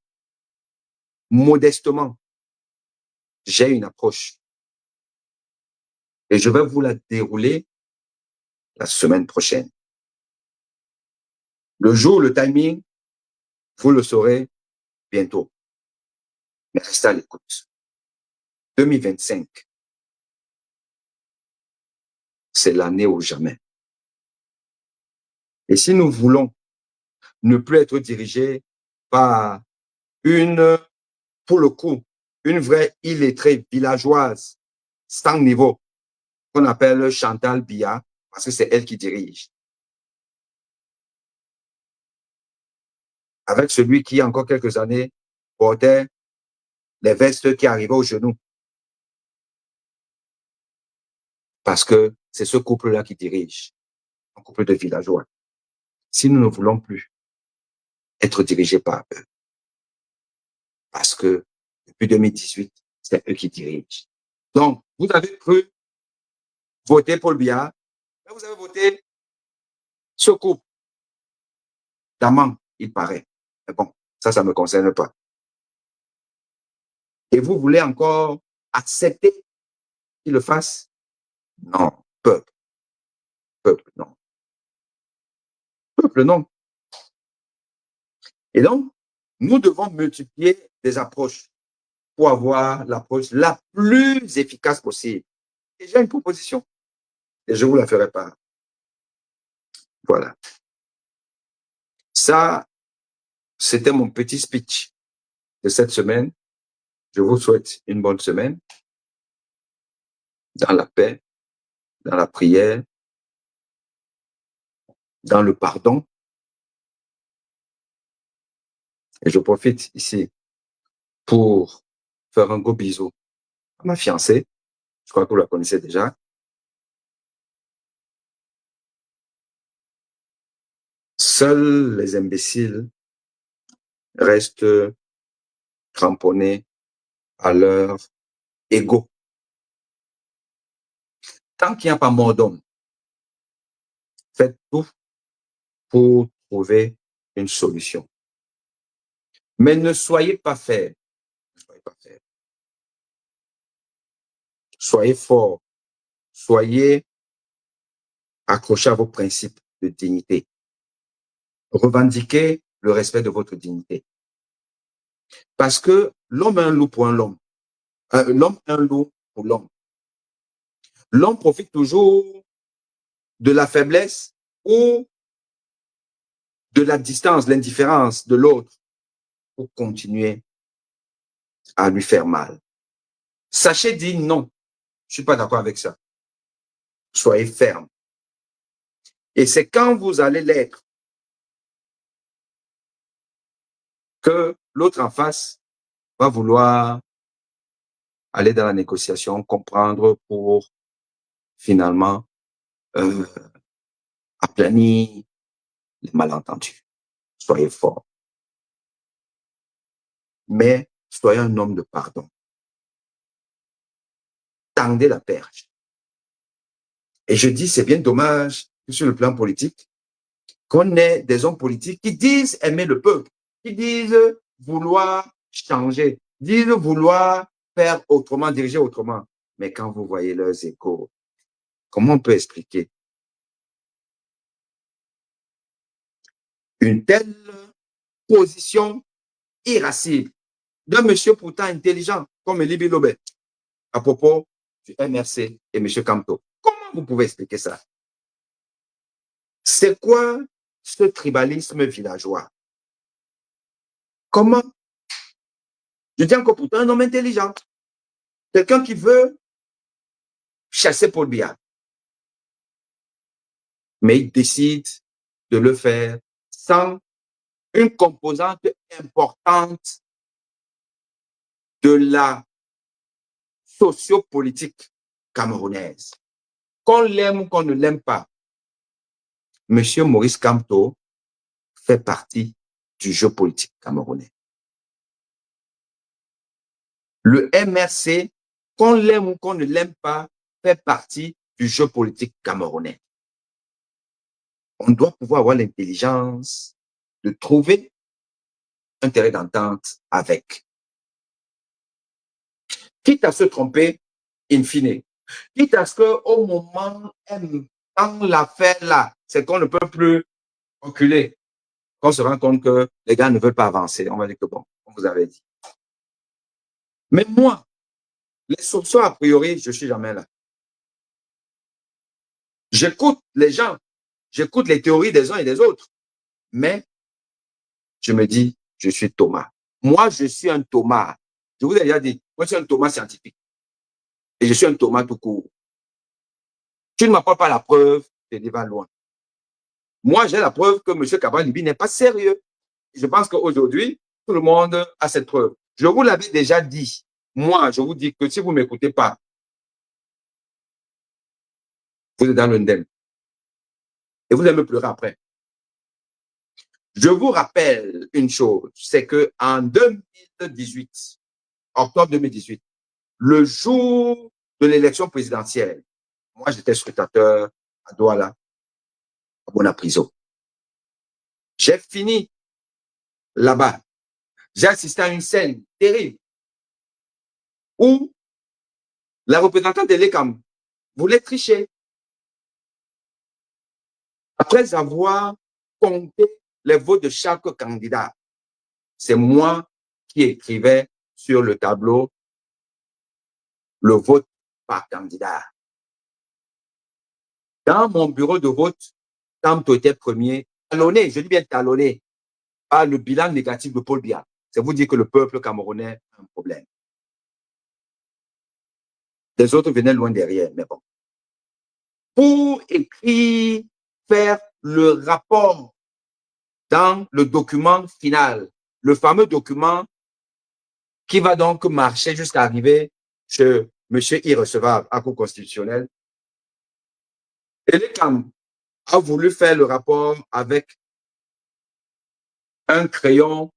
modestement, j'ai une approche et je vais vous la dérouler la semaine prochaine. Le jour, le timing, vous le saurez bientôt. Mais restez à l'écoute. 2025, c'est l'année ou jamais. Et si nous voulons ne plus être dirigés par une, pour le coup, une vraie illettrée villageoise sans niveau, qu'on appelle Chantal Biya, parce que c'est elle qui dirige. Avec celui qui, encore quelques années, portait les vestes qui arrivaient aux genoux. Parce que c'est ce couple-là qui dirige, un couple de villageois. Si nous ne voulons plus être dirigés par eux, parce que depuis 2018, c'est eux qui dirigent. Donc, vous avez cru voter Paul Biya, mais vous avez voté ce couple d'amants, il paraît. Mais bon, ça ne me concerne pas. Et vous voulez encore accepter qu'il le fasse? Non, peuple, peuple, non. Peuple, non. Et donc, nous devons multiplier des approches pour avoir l'approche la plus efficace possible. Et j'ai une proposition et je vous la ferai part. Voilà. Ça, c'était mon petit speech de cette semaine. Je vous souhaite une bonne semaine dans la paix, dans la prière, dans le pardon. Et je profite ici pour faire un gros bisou à ma fiancée. Je crois que vous la connaissez déjà. Seuls les imbéciles restent cramponnés à leur ego. Tant qu'il n'y a pas mort d'homme, faites tout pour trouver une solution. Mais ne soyez pas faibles. Ne soyez pas faibles. Soyez forts. Soyez accrochés à vos principes de dignité. Revendiquez le respect de votre dignité. Parce que l'homme est un loup pour un l'homme. L'homme est un loup pour l'homme. L'homme profite toujours de la faiblesse ou de la distance, l'indifférence de l'autre pour continuer à lui faire mal. Sachez dire non. Je ne suis pas d'accord avec ça. Soyez ferme. Et c'est quand vous allez l'être que l'autre en face va vouloir aller dans la négociation, comprendre pour finalement aplanir les malentendus. Soyez fort. Mais soyez un homme de pardon. Tendez la perche. Et je dis, c'est bien dommage que sur le plan politique, qu'on ait des hommes politiques qui disent aimer le peuple, qui disent vouloir changer, disent vouloir faire autrement, diriger autrement. Mais quand vous voyez leurs échos, comment on peut expliquer une telle position irascible d'un monsieur pourtant intelligent comme Elie Bilobé à propos du MRC et M. Camto. Comment vous pouvez expliquer ça? C'est quoi ce tribalisme villageois? Comment? Je dis encore pourtant un homme intelligent. Quelqu'un qui veut chasser Paul Biya. Mais il décide de le faire sans une composante importante de la sociopolitique camerounaise. Qu'on l'aime ou qu'on ne l'aime pas, M. Maurice Kamto fait partie du jeu politique camerounais. Le MRC, qu'on l'aime ou qu'on ne l'aime pas, fait partie du jeu politique camerounais. On doit pouvoir avoir l'intelligence de trouver un terrain d'entente avec. Quitte à se tromper, in fine. Quitte à ce qu'au moment, dans l'affaire-là, c'est qu'on ne peut plus reculer, qu'on se rend compte que les gars ne veulent pas avancer. On va dire que bon, on vous avait dit. Mais moi, les soupçons, a priori, je ne suis jamais là. J'écoute les gens, j'écoute les théories des uns et des autres, mais je me dis, je suis Thomas. Moi, je suis un Thomas. Je vous ai déjà dit, moi, je suis un Thomas scientifique. Et je suis un Thomas tout court. Tu ne m'apportes pas la preuve, tu vas loin. Moi, j'ai la preuve que M. Cabral Libi n'est pas sérieux. Je pense qu'aujourd'hui, tout le monde a cette preuve. Je vous l'avais déjà dit. Moi, je vous dis que si vous ne m'écoutez pas, vous êtes dans le ndem. Et vous allez me pleurer après. Je vous rappelle une chose, c'est qu'en 2018, octobre 2018, le jour de l'élection présidentielle, moi, j'étais scrutateur à Douala, à Bonapriso. J'ai fini là-bas. J'ai assisté à une scène terrible où la représentante de l'ECAM voulait tricher. Après avoir compté les votes de chaque candidat, c'est moi qui écrivais sur le tableau le vote par candidat. Dans mon bureau de vote, Kamto était premier, talonné, je dis bien talonné, par le bilan négatif de Paul Biya. C'est vous dire que le peuple camerounais a un problème. Les autres venaient loin derrière, mais bon. Pour écrire, faire le rapport dans le document final, le fameux document qui va donc marcher jusqu'à arriver chez M. Irrecevable à Cour constitutionnelle. Et l'ECAM a voulu faire le rapport avec un crayon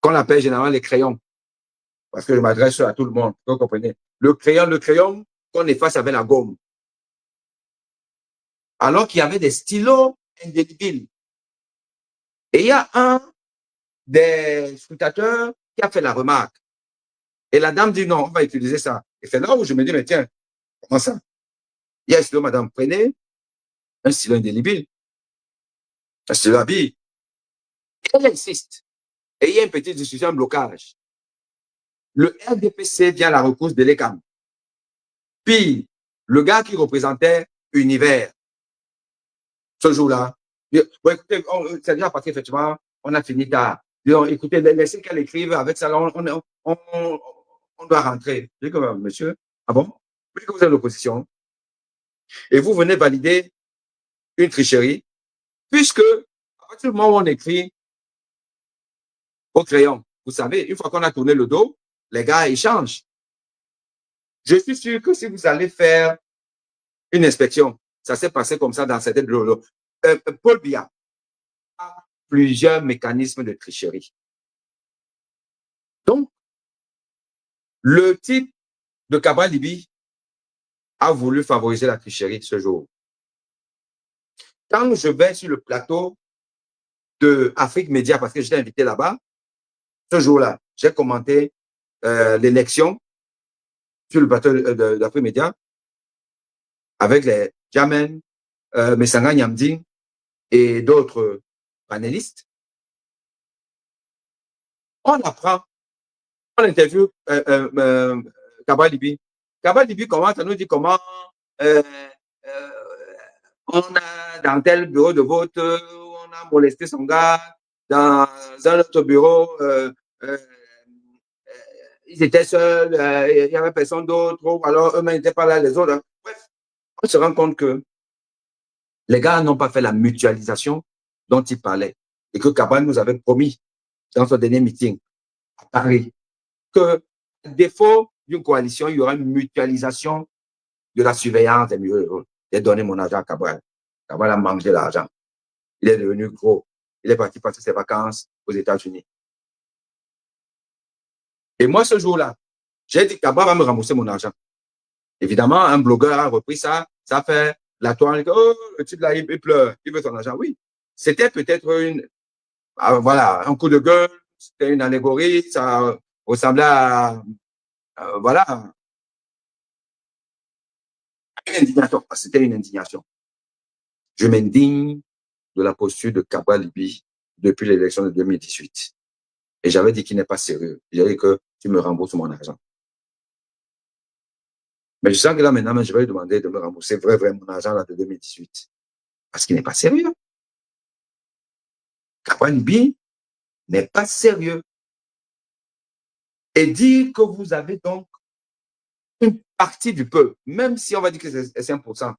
qu'on appelle généralement les crayons, parce que je m'adresse à tout le monde, vous comprenez. Le crayon qu'on efface avec la gomme. Alors qu'il y avait des stylos indélébiles. Et il y a un des scrutateurs qui a fait la remarque. Et la dame dit non, on va utiliser ça. Et c'est là où je me dis, mais tiens, comment ça? Il y a un stylo, madame, prenez un stylo indélébile, un stylo à billes. Elle insiste. Et il y a une petite discussion, un blocage. Le RDPC vient à la recourse de l'ECAM. Puis, le gars qui représentait Univers, ce jour-là, bon, écoutez, c'est déjà parce qu'effectivement, on a fini tard. Écoutez, laissez qu'elle écrive, avec ça, on doit rentrer. Je dis que, monsieur, ah bon? Vous dites que vous êtes l'opposition. Et vous venez valider une tricherie, puisque, à partir du moment où on écrit au crayon, vous savez, une fois qu'on a tourné le dos, les gars, ils changent. Je suis sûr que si vous allez faire une inspection, ça s'est passé comme ça dans certaines Paul Biya a plusieurs mécanismes de tricherie. Donc, le type de Cabral Libi a voulu favoriser la tricherie ce jour. Quand je vais sur le plateau de Afrique Média, parce que j'étais invité là-bas, ce jour-là, j'ai commenté l'élection sur le plateau d'Afrique Média avec les Jamen, Messanga Nyamding et d'autres panélistes. On apprend, on interviewe Cabral Libi. Cabral Libi commence à nous dire comment euh, euh, on a dans tel bureau de vote, on a molesté son gars, dans un autre bureau, ils étaient seuls, il n'y avait personne d'autre, ou alors eux-mêmes n'étaient pas là, les autres. Bref, on se rend compte que les gars n'ont pas fait la mutualisation dont ils parlaient et que Cabral nous avait promis dans son dernier meeting à Paris que, à défaut d'une coalition, il y aura une mutualisation de la surveillance des milieux. J'ai donné mon argent à Cabral. Cabral a mangé l'argent. Il est devenu gros. Il est parti passer ses vacances aux États-Unis. Et moi, ce jour-là, j'ai dit que Cabral va me rembourser mon argent. Évidemment, un blogueur a repris ça. Ça fait la toile. Oh, le type là, il pleure. Il veut son argent. Oui. C'était peut-être voilà, un coup de gueule. C'était une allégorie. Ça ressemblait à, voilà, une indignation. C'était une indignation. Je m'indigne de la posture de Cabral Libi depuis l'élection de 2018. Et j'avais dit qu'il n'est pas sérieux. J'avais dit que tu me rembourses mon argent. Mais je sens que là, maintenant, je vais lui demander de me rembourser vraiment mon argent là, de 2018. Parce qu'il n'est pas sérieux. Cabral Libi n'est pas sérieux. Et dire que vous avez donc une partie du peuple, même si on va dire que c'est 5%,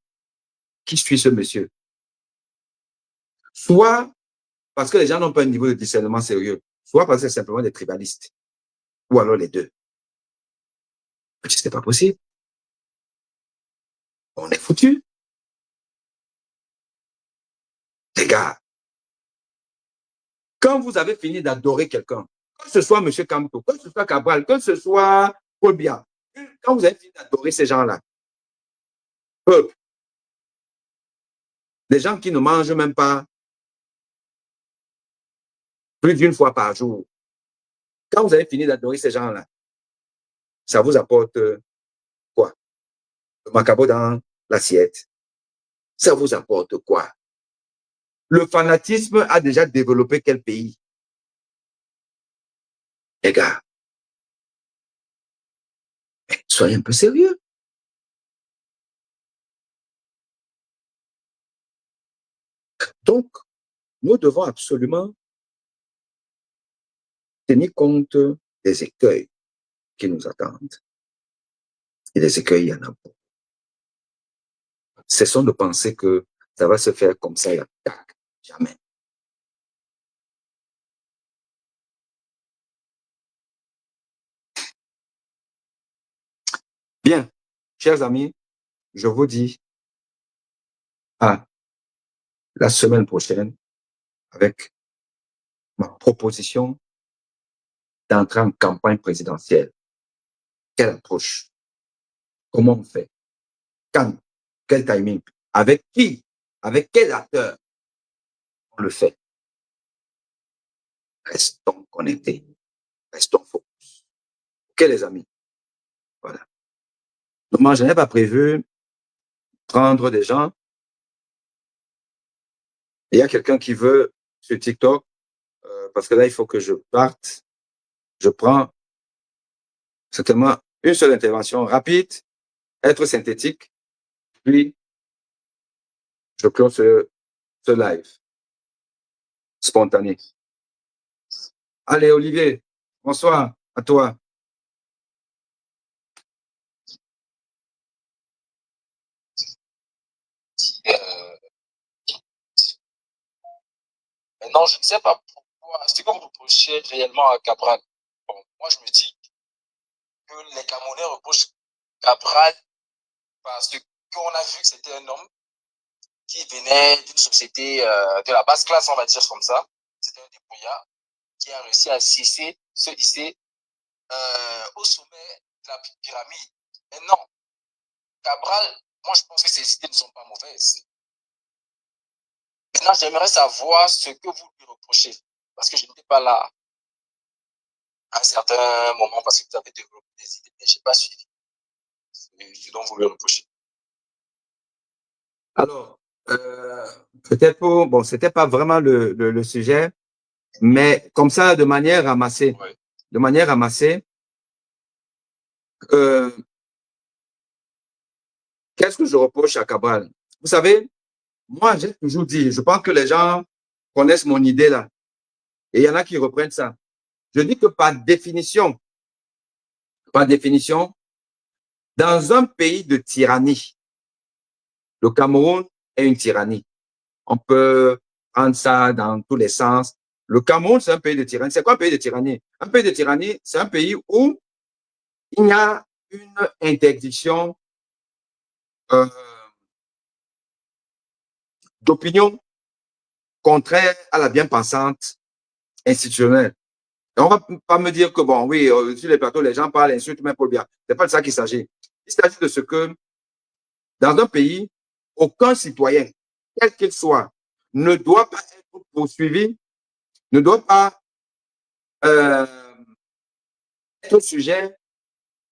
qui suit ce monsieur. Soit parce que les gens n'ont pas un niveau de discernement sérieux, soit parce que c'est simplement des tribalistes. Ou alors les deux. Ce n'est pas possible. On est foutu. Les gars, quand vous avez fini d'adorer quelqu'un, que ce soit M. Campo, que ce soit Cabral, que ce soit Paul Biya, quand vous avez fini d'adorer ces gens-là, des gens qui ne mangent même pas plus d'une fois par jour, quand vous avez fini d'adorer ces gens-là, ça vous apporte quoi? Le macabo dans l'assiette. Ça vous apporte quoi? Le fanatisme a déjà développé quel pays? Les gars, soyez un peu sérieux. Donc, nous devons absolument tenir compte des écueils qui nous attendent. Et les écueils, il y en a beaucoup. Cessons de penser que ça va se faire comme ça et tac, jamais. Bien, chers amis, je vous dis à la semaine prochaine avec ma proposition d'entrer en campagne présidentielle. Quelle approche? Comment on fait? Quand? Quel timing? Avec qui? Avec quel acteur on le fait? Restons connectés. Restons focus. Ok, les amis? Voilà. Donc, moi, je n'ai pas prévu prendre des gens. Il y a quelqu'un qui veut sur TikTok, parce que là, il faut que je parte. Je prends certainement une seule intervention rapide, être synthétique, puis je close ce live spontané. Allez, Olivier, bonsoir à toi.
Maintenant, je ne sais pas pourquoi. C'est comme vous reprochez réellement à Cabral. Bon, moi, je me dis que les Camerounais reprochent Cabral parce qu'on a vu que c'était un homme qui venait d'une société de la basse classe, on va dire comme ça. C'était un débrouillard qui a réussi à se hisser au sommet de la pyramide. Mais non, Cabral, moi, je pense que ses idées ne sont pas mauvaises. Maintenant, j'aimerais savoir ce que vous lui reprochez, parce que je n'étais pas là à un certain moment, parce que vous avez développé des idées, mais je n'ai pas suivi ce dont vous lui reprochez.
Alors, peut-être bon, c'était pas vraiment le sujet, mais comme ça, de manière ramassée,
Ouais.
de manière ramassée, qu'est-ce que je reproche à Cabral? Vous savez, moi, j'ai toujours dit, je pense que les gens connaissent mon idée là. Et il y en a qui reprennent ça. Je dis que par définition, dans un pays de tyrannie, le Cameroun est une tyrannie. On peut prendre ça dans tous les sens. Le Cameroun, c'est un pays de tyrannie. C'est quoi un pays de tyrannie? Un pays de tyrannie, c'est un pays où il y a une interdiction d'opinion contraire à la bien-pensante institutionnelle. Et on ne va pas me dire que, bon, oui, sur les plateaux, les gens parlent, insultent, même pour le bien. Ce n'est pas de ça qu'il s'agit. Il s'agit de ce que, dans un pays, aucun citoyen, quel qu'il soit, ne doit pas être poursuivi, ne doit pas euh, être sujet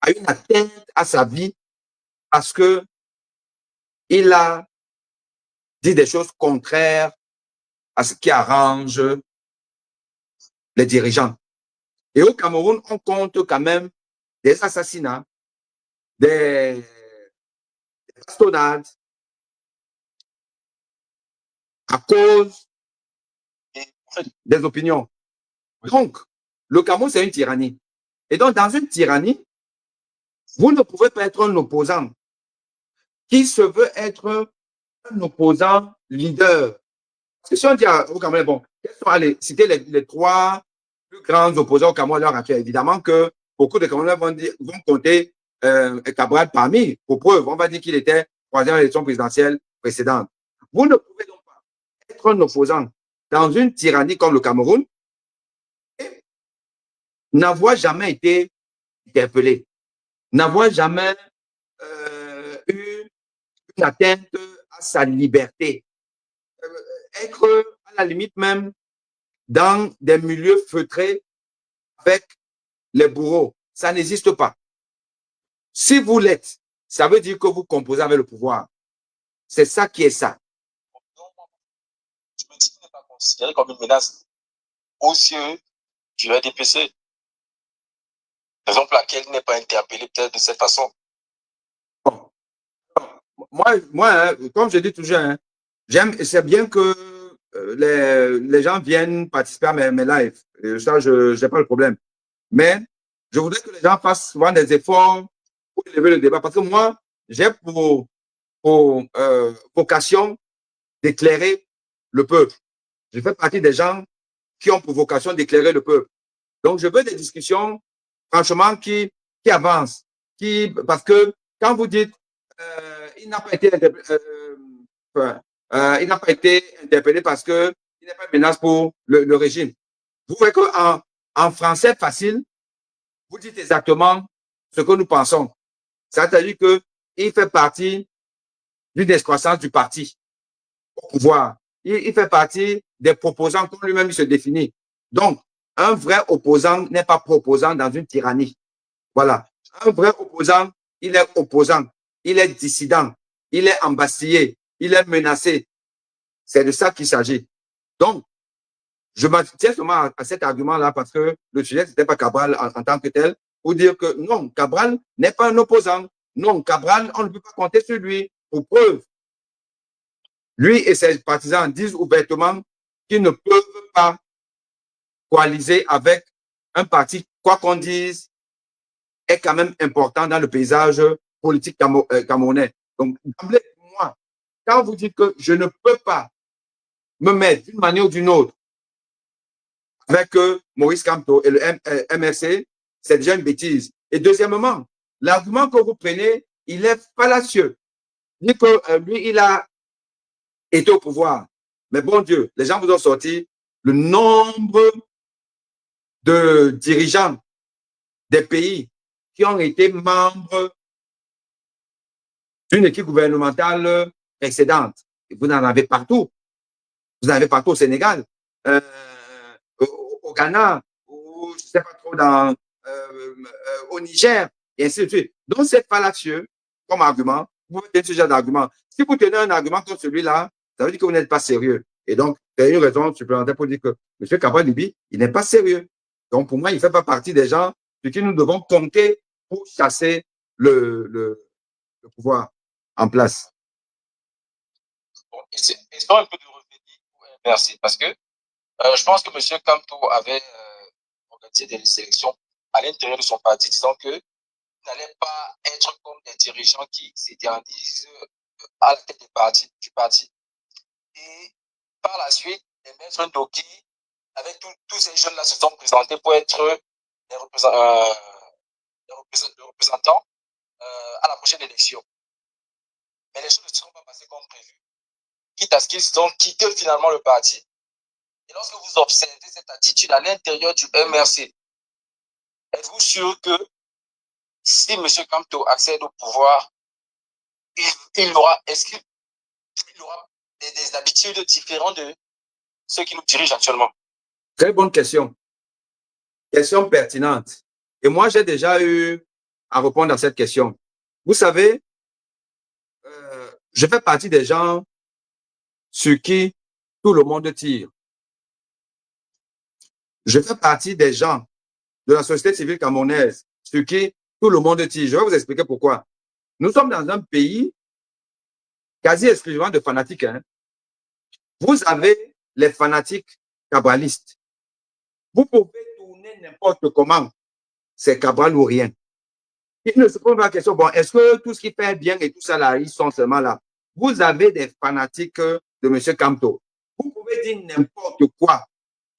à une atteinte à sa vie parce que il a dit des choses contraires à ce qui arrange les dirigeants. Et au Cameroun, on compte quand même des assassinats, des bastonnades à cause des opinions. Donc, le Cameroun, c'est une tyrannie. Et donc, dans une tyrannie, vous ne pouvez pas être un opposant qui se veut être un opposant leader. Parce que si on dit au Cameroun, bon, quels sont, allez, citer les trois plus grands opposants au Cameroun à l'heure actuelle? Évidemment que beaucoup de Camerounais vont compter Cabral parmi, pour preuve, on va dire qu'il était troisième à l'élection présidentielle précédente. Vous ne pouvez donc pas être un opposant dans une tyrannie comme le Cameroun et n'avoir jamais été interpellé, n'avoir jamais eu une atteinte à sa liberté, être à la limite même dans des milieux feutrés avec les bourreaux. Ça n'existe pas. Si vous l'êtes, ça veut dire que vous composez avec le pouvoir. C'est ça qui est ça.
Je me dis qu'il n'est pas considéré comme une menace aux yeux du RDPC. Raison pour laquelle il n'est pas interpellé peut-être de cette façon.
Bon. Moi hein, comme je dis toujours, hein, c'est bien que les gens viennent participer à mes lives. Et ça, je n'ai pas le problème. Mais je voudrais que les gens fassent souvent des efforts pour élever le débat. Parce que moi, j'ai pour vocation d'éclairer le peuple. Je fais partie des gens qui ont pour vocation d'éclairer le peuple. Donc, je veux des discussions, franchement, qui avancent. Parce que quand vous dites il n'a pas été il n'a pas été interpellé parce qu'il n'est pas une menace pour le régime. Vous voyez qu'en en français facile, vous dites exactement ce que nous pensons. C'est-à-dire qu'il fait partie d'une excroissance du parti au pouvoir. Il fait partie des proposants comme lui-même il se définit. Donc, un vrai opposant n'est pas proposant dans une tyrannie. Voilà. Un vrai opposant, il est opposant, il est dissident, il est embastillé, il est menacé. C'est de ça qu'il s'agit. Donc, je m'attire seulement à cet argument-là parce que le sujet, c'était pas Cabral en tant que tel, pour dire que non, Cabral n'est pas un opposant. Non, Cabral, on ne peut pas compter sur lui. Pour preuve, lui et ses partisans disent ouvertement qu'ils ne peuvent pas coaliser avec un parti, quoi qu'on dise, est quand même important dans le paysage politique camerounais. Donc, d'emblée, moi, quand vous dites que je ne peux pas me mettre d'une manière ou d'une autre avec Maurice Kamto et le MRC, c'est déjà une bêtise. Et deuxièmement, l'argument que vous prenez, il est fallacieux. Dit que lui, il a été au pouvoir. Mais bon Dieu, les gens vous ont sorti le nombre de dirigeants des pays qui ont été membres d'une équipe gouvernementale précédente. Et vous en avez partout. Vous en avez partout au Sénégal, au Ghana, ou je ne sais pas trop, au Niger, et ainsi de suite. Donc, c'est fallacieux comme argument. Vous pouvez tenir ce genre d'argument. Si vous tenez un argument comme celui-là, ça veut dire que vous n'êtes pas sérieux. Et donc, c'est une raison supplémentaire pour dire que M. Cabral Libi, il n'est pas sérieux. Donc, pour moi, il ne fait pas partie des gens sur qui nous devons compter pour chasser le pouvoir en place.
Bon, essayons un peu de revenir au MRC parce que je pense que M. Kamto avait organisé des sélections à l'intérieur de son parti, disant que n'allait pas être comme des dirigeants qui s'éternisent à la tête du parti. Et par la suite, les maîtres Ndoki, avec tous ces jeunes-là, se sont présentés pour être les représentants à la prochaine élection. Mais les choses ne se sont pas passées comme prévu, quitte à ce qu'ils ont quitté finalement le parti. Et lorsque vous observez cette attitude à l'intérieur du MRC, êtes-vous sûr que si M. Kamto accède au pouvoir, est-ce qu'il aura des habitudes différentes de ceux qui nous dirigent actuellement?
Très bonne question. Question pertinente. Et moi, j'ai déjà eu à répondre à cette question. Vous savez, je fais partie des gens sur qui tout le monde tire. Je fais partie des gens de la société civile camerounaise sur qui tout le monde tire. Je vais vous expliquer pourquoi. Nous sommes dans un pays quasi exclusivement de fanatiques. Hein. Vous avez les fanatiques cabralistes. Vous pouvez tourner n'importe comment. C'est Cabral ou rien. Ils ne se posent pas la question, bon, est-ce que tout ce qui fait bien et tout ça là, ils sont seulement là. Vous avez des fanatiques de M. Kamto. Vous pouvez dire n'importe quoi.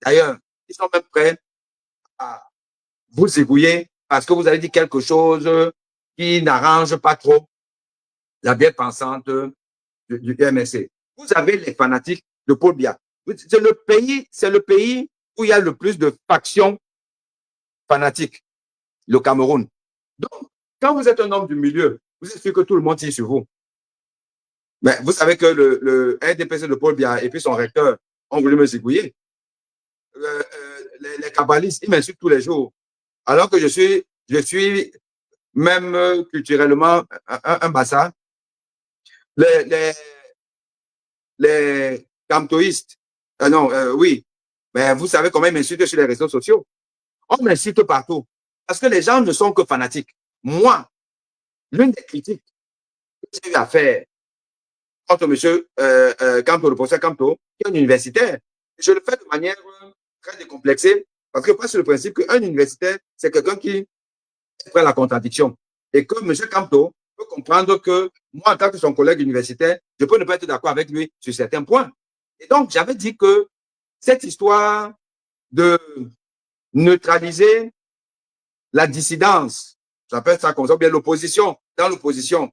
D'ailleurs, ils sont même prêts à vous zigouiller parce que vous avez dit quelque chose qui n'arrange pas trop la bien-pensante du MSC. Vous avez les fanatiques de Paul Biya. C'est le pays où il y a le plus de factions fanatiques, le Cameroun. Donc, quand vous êtes un homme du milieu, vous êtes sûr que tout le monde tire sur vous. Mais vous savez que le RDPC de Paul Biya et puis son recteur ont voulu me zigouiller. Les kabbalistes, ils m'insultent tous les jours. Alors que je suis même culturellement un bassa. Les camtoïstes, non, oui, mais vous savez comment ils m'insultent sur les réseaux sociaux. On m'insulte partout. Parce que les gens ne sont que fanatiques. Moi, l'une des critiques que j'ai eu à faire contre M. Kamto, le professeur Kamto, qui est un universitaire, je le fais de manière très décomplexée, parce que je pense sur le principe qu'un universitaire, c'est quelqu'un qui est prêt à la contradiction. Et que M. Kamto peut comprendre que moi, en tant que son collègue universitaire, je peux ne pas être d'accord avec lui sur certains points. Et donc, j'avais dit que cette histoire de neutraliser la dissidence, j'appelle ça comme ça, bien l'opposition, dans l'opposition,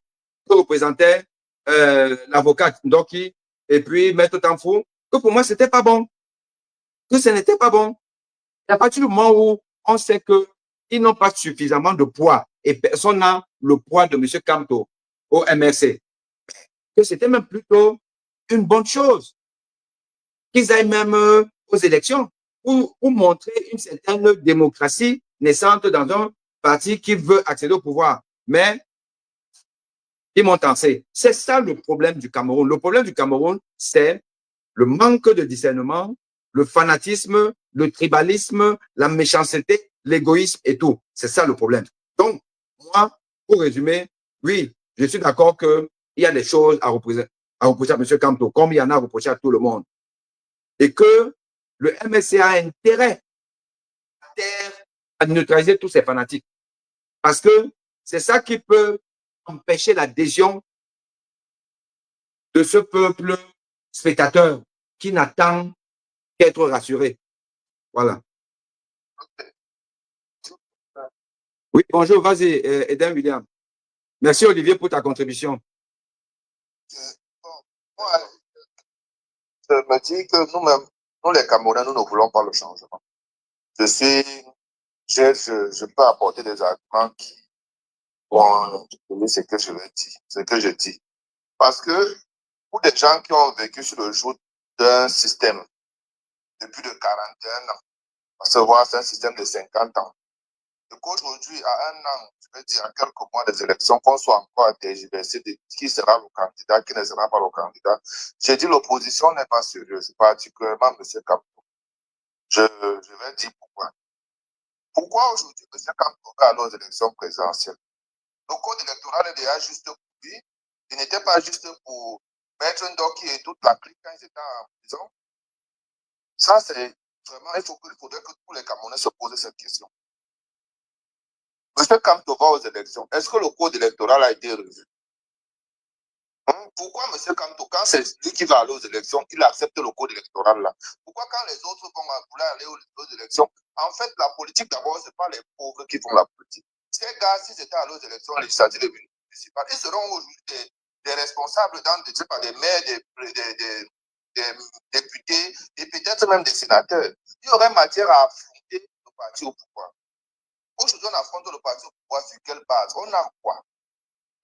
que représentait l'avocate Ndoki et puis Maître Tamfou, que pour moi, c'était pas bon. Que ce n'était pas bon. Et à partir du moment où on sait qu'ils n'ont pas suffisamment de poids et personne n'a le poids de M. Kamto au MRC, que c'était même plutôt une bonne chose qu'ils aillent même aux élections pour montrer une certaine démocratie naissante dans un parti qui veut accéder au pouvoir. Mais ils m'ont tassé. C'est ça le problème du Cameroun. Le problème du Cameroun, c'est le manque de discernement, le fanatisme, le tribalisme, la méchanceté, l'égoïsme et tout. C'est ça le problème. Donc, moi, pour résumer, oui, je suis d'accord qu'il y a des choses à reprocher à M. Kamto, comme il y en a à reprocher à tout le monde. Et que le MSC a intérêt à neutraliser tous ces fanatiques. Parce que c'est ça qui peut empêcher l'adhésion de ce peuple spectateur qui n'attend qu'être rassuré. Voilà. Oui, bonjour, vas-y, Eden William. Merci Olivier pour ta contribution.
Je me dis que nous-mêmes, nous les Camerounais, nous ne voulons pas le changement. Je peux apporter des arguments qui vont dire ce que je veux dire, ce que je dis. Parce que pour des gens qui ont vécu sur le joug d'un système de plus de 41 ans, à savoir c'est un système de 50 ans, et qu'aujourd'hui, à un an, je veux dire à quelques mois des élections, qu'on soit encore à tergiverser de qui sera le candidat, qui ne sera pas le candidat, j'ai dit l'opposition n'est pas sérieuse, particulièrement M. Kamto. Je vais dire pourquoi. Pourquoi aujourd'hui, M. Kamto va aller aux élections présidentielles? Le code électoral est déjà juste pour lui. Il n'était pas juste pour Maître Ndoki et toute la clique quand ils étaient en prison. Ça, c'est vraiment, il faudrait que tous les Camerounais se posent cette question. M. Kamto va aux élections. Est-ce que le code électoral a été revu? Pourquoi M. Kamto, quand c'est lui qui va aller aux élections, il accepte le code électoral là? Pourquoi quand les autres vont vouloir aller aux élections? En fait, la politique, d'abord, ce n'est pas les pauvres qui font la politique. Ces gars, s'ils étaient allés aux élections législatives et municipales, ils seront aujourd'hui des responsables dans des maires, des députés et peut-être même des sénateurs. Il y aurait matière à affronter le parti au pouvoir. Aujourd'hui, on affronte le parti au pouvoir sur quelle base? On a quoi?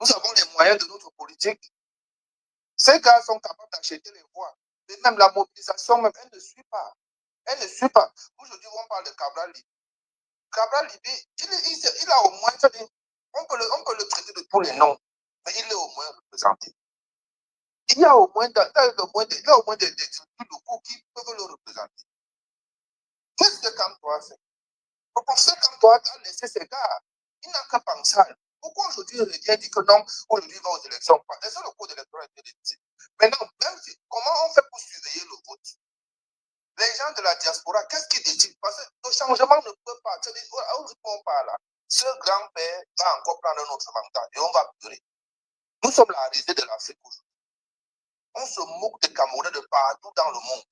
Nous avons les moyens de notre politique. Ces gars sont capables d'acheter les voix. Et même la mobilisation, même, elle ne suit pas. Elle ne suit pas. Aujourd'hui, on parle de Cabral Libé. Cabral Libé, il a au moins, on peut le traiter de tous les noms, mais il est au moins représenté. Il y a au moins, des locaux qui peuvent le représenter. Qu'est-ce que Kamto a fait? Le professeur Kamto a laissé ces gars. Il n'a qu'à penser. Pourquoi aujourd'hui il revient dit que non, aujourd'hui il va aux élections? Est-ce que le code électoral est décidé? Maintenant, même si, comment on fait pour surveiller le vote? Les gens de la diaspora, qu'est-ce qu'ils décident? Parce que le changement ne peut pas. On parle là. Ce grand-père va encore prendre un autre mandat et on va pleurer. Nous sommes la risée de l'Afrique aujourd'hui. On se moque des Camerounais de partout dans le monde.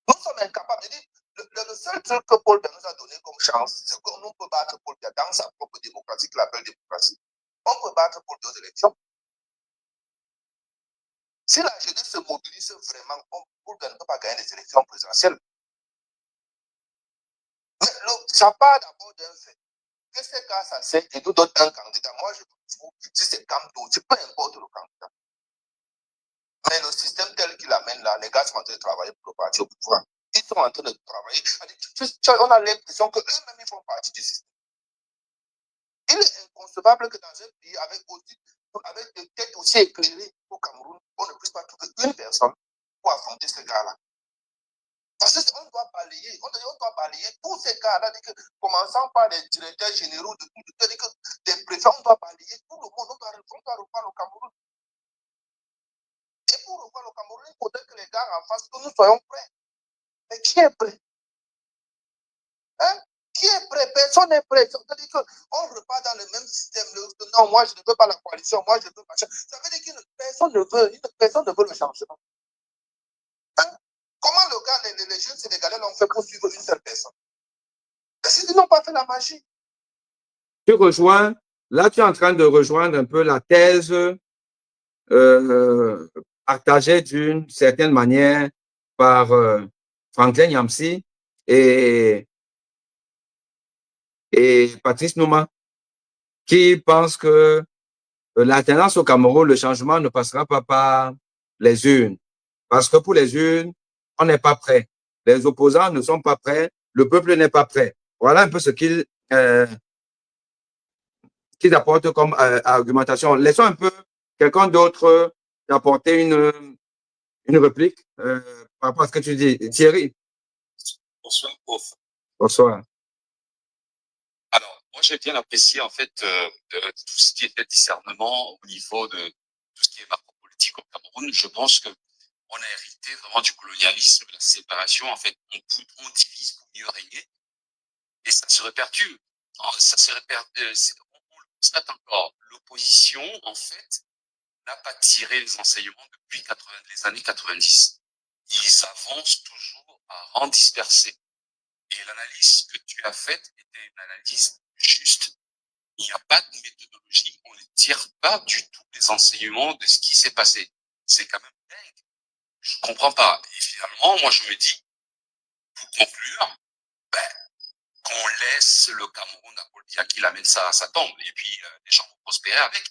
Nous sommes incapables de dire, le seul truc que Paul Biya nous a donné comme chance, c'est qu'on peut battre Paul Biya dans sa propre démocratie, qu'il appelle démocratie. On peut battre Paul Biya aux élections. Si la jeunesse se mobilise vraiment, Paul Biya ne peut pas gagner les élections présidentielles. Mais ça part d'abord d'un fait. Que ces gars, ça c'est, et nous donne un candidat. Moi, je trouve, si c'est Kamto, c'est peu importe le candidat. Mais le système tel qu'il amène là, les gars sont en train de travailler pour le parti au pouvoir. Ils sont en train de travailler. On a l'impression qu'eux-mêmes, ils font partie du système. Il est inconcevable que dans un pays avec des têtes aussi éclairées au Cameroun, on ne puisse pas trouver une personne pour affronter ces gars-là. Parce qu'on doit balayer, tous ces gars-là, commençant par les directeurs généraux de tout, des préfets, on doit balayer tout le monde, on doit revoir le Cameroun. Et pour revoir le Cameroun, il faudrait que les gars en face, que nous soyons prêts. Mais qui est prêt? Hein? Qui est prêt? Personne n'est prêt. C'est-à-dire qu'on repart dans le même système. Non, moi, je ne veux pas la coalition. Moi, je veux machin. Ça veut dire que personne ne veut le changement. Hein? Comment les jeunes Sénégalais l'ont fait pour suivre une seule personne? Parce qu'ils n'ont pas fait la magie.
Tu rejoins, là, tu es en train de rejoindre un peu la thèse partagée d'une certaine manière par Franklin Yamsi et Patrice Nouma, qui pensent que la tendance au Cameroun, le changement ne passera pas par les urnes. Parce que pour les urnes, on n'est pas prêt. Les opposants ne sont pas prêts. Le peuple n'est pas prêt. Voilà un peu ce qu'ils apportent comme argumentation. Laissons un peu quelqu'un d'autre apporter une réplique par rapport à ce que tu dis. Thierry.
Bonsoir, prof.
Bonsoir.
Alors, moi, j'ai bien apprécié, en fait, tout ce qui était discernement au niveau de tout ce qui est macro-politique au Cameroun. Je pense que on a hérité vraiment du colonialisme, de la séparation. En fait, on divise pour mieux régner. Et ça se répercute. On le constate encore. L'opposition, en fait, n'a pas tiré les enseignements depuis les années 90. Ils avancent toujours à rang dispersé. Et l'analyse que tu as faite était une analyse juste. Il n'y a pas de méthodologie. On ne tire pas du tout les enseignements de ce qui s'est passé. C'est quand même dingue. Je ne comprends pas. Et finalement, moi, je me dis, pour conclure, qu'on laisse le Cameroun à Paul Biya qu'il amène ça à sa tombe. Et puis, les gens vont prospérer avec.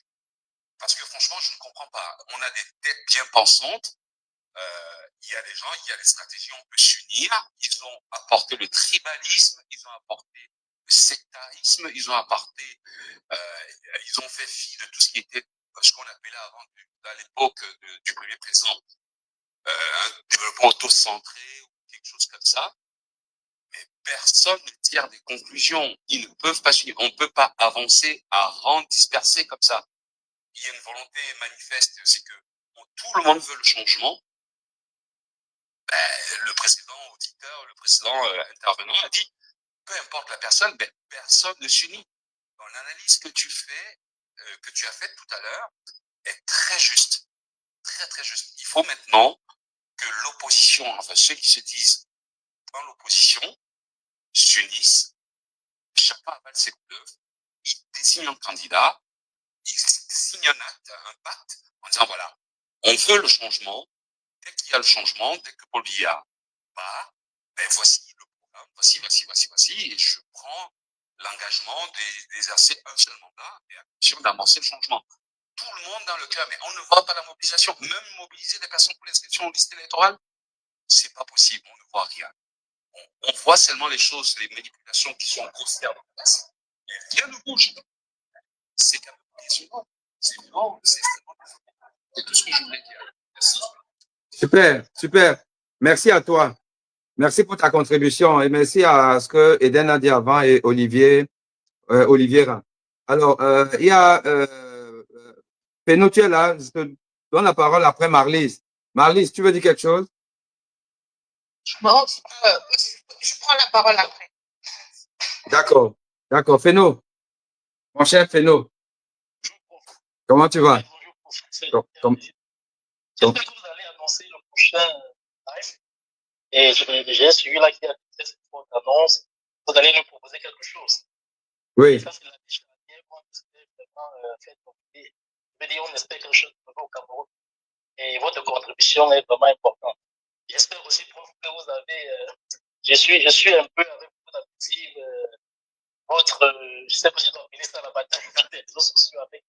Parce que franchement, je ne comprends pas. On a des têtes bien pensantes. Il y a des gens, il y a des stratégies, on peut s'unir. Ils ont apporté le tribalisme, ils ont apporté le sectarisme, ils ont fait fi de tout ce qui était ce qu'on appelait avant, à l'époque du premier président, un développement auto-centré ou quelque chose comme ça. Mais personne ne tire des conclusions. Ils ne peuvent pas suivre. On ne peut pas avancer à rang dispersé comme ça. Il y a une volonté manifeste, c'est que tout le monde veut le changement. Le précédent auditeur, le précédent intervenant a dit, peu importe la personne, personne ne s'unit. Donc l'analyse que tu fais, que tu as faite tout à l'heure, est très juste, très très juste. Il faut maintenant que l'opposition, enfin ceux qui se disent dans l'opposition, s'unissent, chacun avale ses preuves, ils désignent un candidat, ils signent un acte, un pacte, en disant voilà, on veut le changement, dès qu'il y a le changement, dès que Paul Biya part, voici le programme, voici, et je prends l'engagement d'exercer un seul mandat et à condition d'amorcer le changement. Tout le monde dans le cœur, mais on ne voit pas la mobilisation. Même mobiliser les personnes pour l'inscription aux listes électorales, c'est pas possible, on ne voit rien. On voit seulement les choses, les manipulations qui sont grossières en place, mais rien ne bouge. C'est quand même décevant. C'est vraiment, c'est tout ce que je voulais dire. Merci.
Super, super. Merci à toi. Merci pour ta contribution et merci à ce que Eden a dit avant et Olivier Rhin. Alors, il y a Pénaud, tu es là, je te donne la parole après Marlise. Marlise, tu veux dire quelque chose?
Bon, je prends la parole après.
D'accord, d'accord. Pénaud, mon cher Pénaud, comment tu vas?
J'espère que vous allez annoncer le prochain live. Et j'ai suivi là qu'il y a cette annonce. Vous allez nous proposer quelque chose.
Oui.
Et ça, c'est la dernière fois que c'était vraiment fait. Je veux dire, on espère quelque chose de nouveau au Cameroun. Et votre contribution est vraiment importante. J'espère aussi que vous avez. Je suis un peu avec vous d'apprécier votre. Je sais pas si je dois appeler ça la bataille des réseaux sociaux avec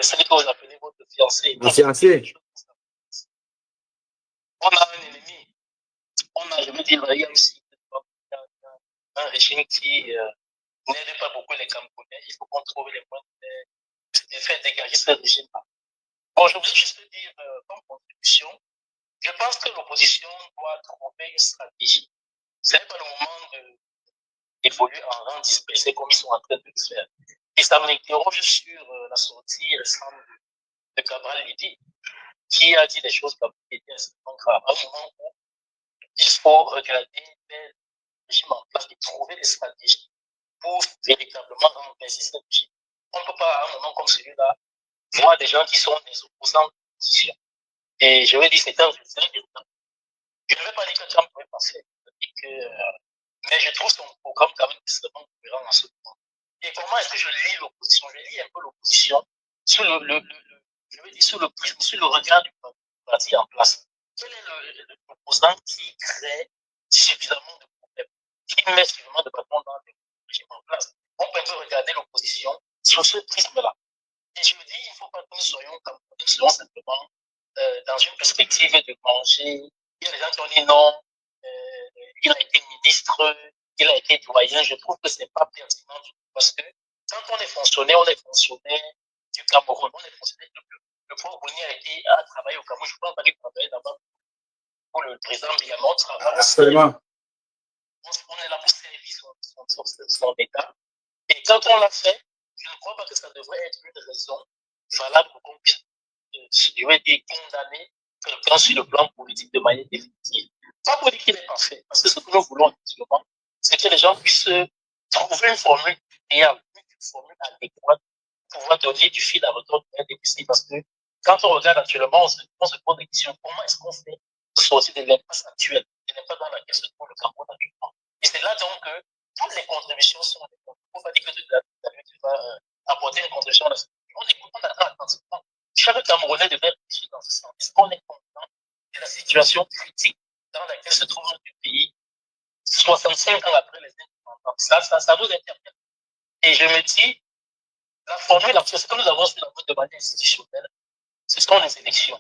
celui que vous appelez votre fiancé.
Mon fiancé.
On a un ennemi. Je veux dire, il y a aussi un régime qui n'aide pas beaucoup les Camerounais. Il faut qu'on trouve les moyens de faire dégager ce régime-là. Bon, je voulais juste dire, comme contribution, je pense que l'opposition doit trouver une stratégie. Ce n'est pas le moment d'évoluer en rang dispersé comme ils sont en train de le faire. Et ça m'interroge sur la sortie récente de Cabral Lidi, qui a dit des choses comme qui étaient assez graves. À un moment où il faut regarder le régime en place et trouver des stratégies pour véritablement renverser ce régime. On ne peut pas, à un moment comme celui-là, voir des gens qui sont des opposants de l'opposition. Et je vais dire, c'est un résultat. Je ne vais pas dire que Trump pourrait passer, mais je trouve son programme quand même extrêmement cohérent en ce moment. Et comment est-ce que je lis l'opposition? Je lis un peu l'opposition sous je vais dire, sous le regard du parti en place. Quel est l'opposant qui crée suffisamment de problèmes, qui met suffisamment de bâtons dans le régime en place? On peut regarder l'opposition sur ce prisme-là. Et je me dis, il ne faut pas que nous soyons comme nous soyons simplement dans une perspective de manger. Il y a des gens qui ont dit non, il a été ministre, il a été doyen. Je trouve que ce n'est pas pertinent du tout parce que quand on est fonctionnaire du Cameroun, on est fonctionnaire. Le pauvre Bouni a travaillé au Cameroun. Je ne pense pas qu'il travaillait d'abord pour le président Biamon.
Absolument.
On est là pour servir son État. Et quand on l'a fait, je ne crois pas que ça devrait être une raison valable pour qu'on puisse, je vais dire, condamner quelqu'un sur le plan politique de manière définitive. Pas pour dire qu'il est parfait, parce que ce que nous voulons actuellement, c'est que les gens puissent trouver une formule idéale, une formule adéquate pour pouvoir donner du fil à retordre des déficits. Parce que quand on regarde actuellement, on se pose des questions. Comment est-ce qu'on fait pour sortir de l'impasse actuelle, de l'impasse dans laquelle se trouve le Cameroun actuellement? Et c'est là donc que toutes les contributions sont des contributions. Il ne faut pas dire que tu vas apporter une contribution à la société. On écoute, on attend attentivement. Chaque Camerounais devrait réfléchir dans ce sens. Est-ce qu'on est content de la situation critique dans laquelle se trouve notre pays 65 ans après les indépendances? Ça nous interpelle. Et je me dis, la formule, ce que nous avons fait de manière institutionnelle, ce sont les élections.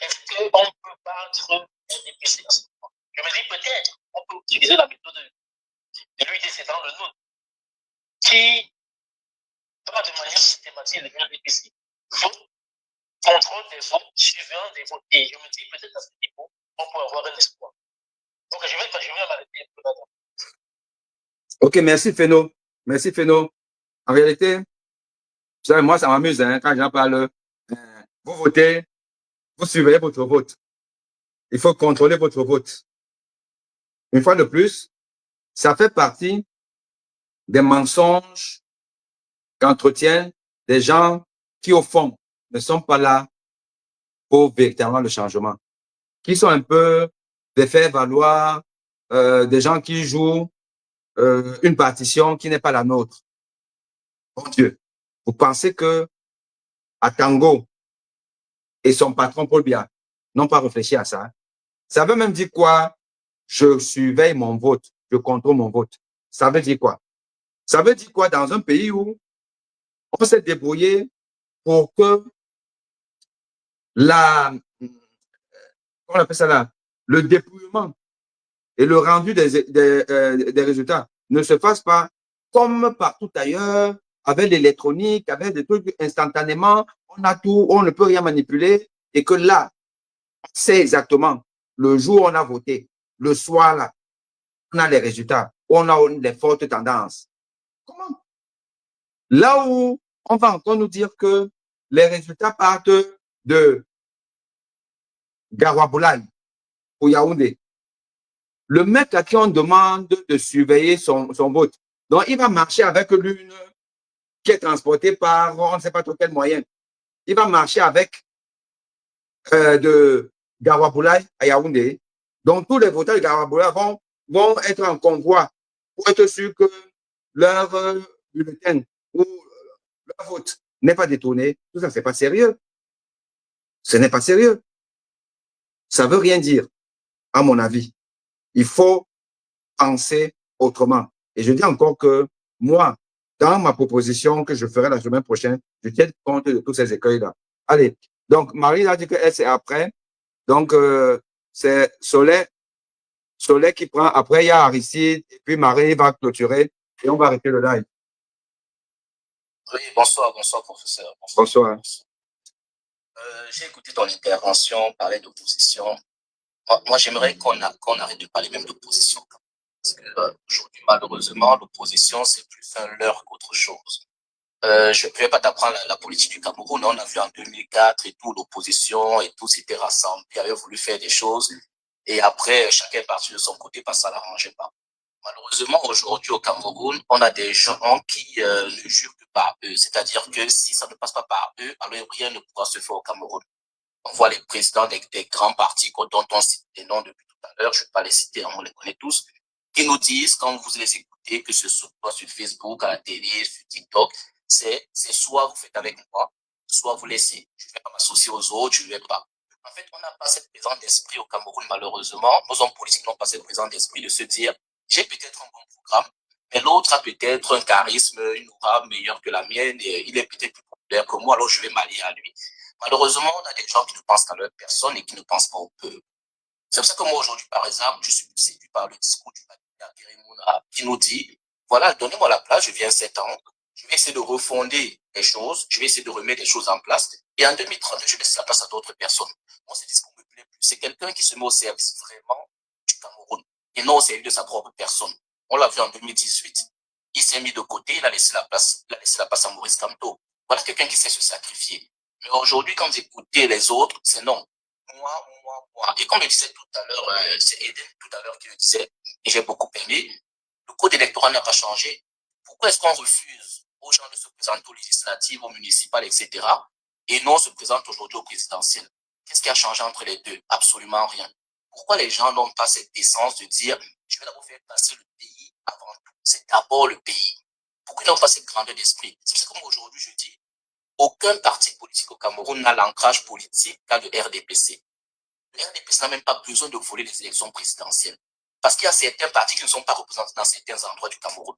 Est-ce qu'on peut battre un DPC en ce moment? Je me dis peut-être, on peut utiliser la méthode de l'UDC dans le nôtre, qui bat de manière systématique les DPC. Vote, contrôle des votes, suivant des votes. Et je me dis peut-être à ce niveau, on peut avoir un espoir. Donc, je vais m'arrêter un peu là.
Ok, merci Feno. Merci Feno. En réalité, vous savez, moi, ça m'amuse hein, quand j'en parle. Vous votez, vous surveillez votre vote. Il faut contrôler votre vote. Une fois de plus, ça fait partie des mensonges qu'entretiennent des gens qui, au fond, ne sont pas là pour véritablement le changement, qui sont un peu des faire-valoir, des gens qui jouent une partition qui n'est pas la nôtre. Mon Dieu, vous pensez que Atango et son patron Paul Biya n'ont pas réfléchi à ça? Ça veut même dire quoi? Je surveille mon vote, je contrôle mon vote. Ça veut dire quoi? Ça veut dire quoi dans un pays où on s'est débrouillé pour que on appelle ça là, le dépouillement et le rendu des résultats ne se fasse pas comme partout ailleurs, avec l'électronique, avec des trucs instantanément, on a tout, on ne peut rien manipuler, et que là, c'est exactement le jour où on a voté, le soir là, on a les résultats, on a des fortes tendances. Comment? Là où on va encore nous dire que les résultats partent de Garoua-Boulaye ou Yaoundé, le mec à qui on demande de surveiller son vote, donc il va marcher avec l'une qui est transportée par on ne sait pas trop quel moyen. Il va marcher avec de Garoua-Boulaye à Yaoundé. Donc tous les votants de Garoua-Boulaye vont être en convoi pour être sûr que leur bulletin ou leur vote n'est pas détourné. Tout ça, c'est pas sérieux. Ce n'est pas sérieux. Ça veut rien dire, à mon avis. Il faut penser autrement. Et je dis encore que moi, dans ma proposition que je ferai la semaine prochaine, je tiens compte de tous ces écueils-là. Allez, donc Marie a dit qu'elle, c'est après. Donc, c'est Soleil qui prend. Après, il y a Aristide, et puis Marie va clôturer, et on va arrêter le live.
Oui, bonsoir, professeur.
Bonsoir.
J'ai écouté ton intervention, parler d'opposition. Moi j'aimerais qu'on arrête de parler même d'opposition. Parce que aujourd'hui, malheureusement, l'opposition, c'est plus un leurre qu'autre chose. Je ne vais pas t'apprendre la politique du Cameroun. On a vu en 2004 et tout, l'opposition et tout s'était rassemblé, avait voulu faire des choses. Et après, chacun est parti de son côté parce que ça l'arrangeait pas. Malheureusement, aujourd'hui au Cameroun, on a des gens qui ne jurent que par eux. C'est-à-dire que si ça ne passe pas par eux, alors rien ne pourra se faire au Cameroun. On voit les présidents des grands partis dont on cite les noms depuis tout à l'heure, je ne vais pas les citer, on les connaît tous, qui nous disent, quand vous les écoutez, que ce soit sur Facebook, à la télé, sur TikTok, c'est soit vous faites avec moi, soit vous laissez. Je ne vais pas m'associer aux autres, je ne vais pas. En fait, on n'a pas cette présence d'esprit au Cameroun, malheureusement. Nos hommes politiques n'ont pas cette présence d'esprit de se dire, j'ai peut-être un bon programme, mais l'autre a peut-être un charisme, une aura meilleure que la mienne, et il est peut-être plus populaire que moi, alors je vais m'allier à lui. Malheureusement, on a des gens qui ne pensent qu'à leur personne et qui ne pensent pas au peuple. C'est pour ça que moi, aujourd'hui, par exemple, je suis séduit par le discours du Bakina Keremouna qui nous dit, voilà, donnez-moi la place, je viens 7 ans, je vais essayer de refonder les choses, je vais essayer de remettre les choses en place, et en 2030, je laisse la place à d'autres personnes. Moi, ce discours me plaît plus. C'est quelqu'un qui se met au service vraiment du Cameroun, et non au service de sa propre personne. On l'a vu en 2018. Il s'est mis de côté, il a laissé la place à Maurice Kamto. Voilà quelqu'un qui sait se sacrifier. Mais aujourd'hui, quand vous écoutez les autres, c'est non. Moi. Et comme je disais tout à l'heure, c'est Eden tout à l'heure qui le disait, et j'ai beaucoup aimé, le code électoral n'a pas changé. Pourquoi est-ce qu'on refuse aux gens de se présenter aux législatives, aux municipales, etc., et non se présente aujourd'hui au présidentiel? Qu'est-ce qui a changé entre les deux? Absolument rien. Pourquoi les gens n'ont pas cette décence de dire, je vais d'abord faire passer le pays avant tout? C'est d'abord le pays. Pourquoi ils n'ont pas cette grandeur d'esprit? C'est comme aujourd'hui, je dis, aucun parti politique au Cameroun n'a l'ancrage politique qu'a le RDPC. Le RDPC n'a même pas besoin de voler les élections présidentielles. Parce qu'il y a certains partis qui ne sont pas représentés dans certains endroits du Cameroun.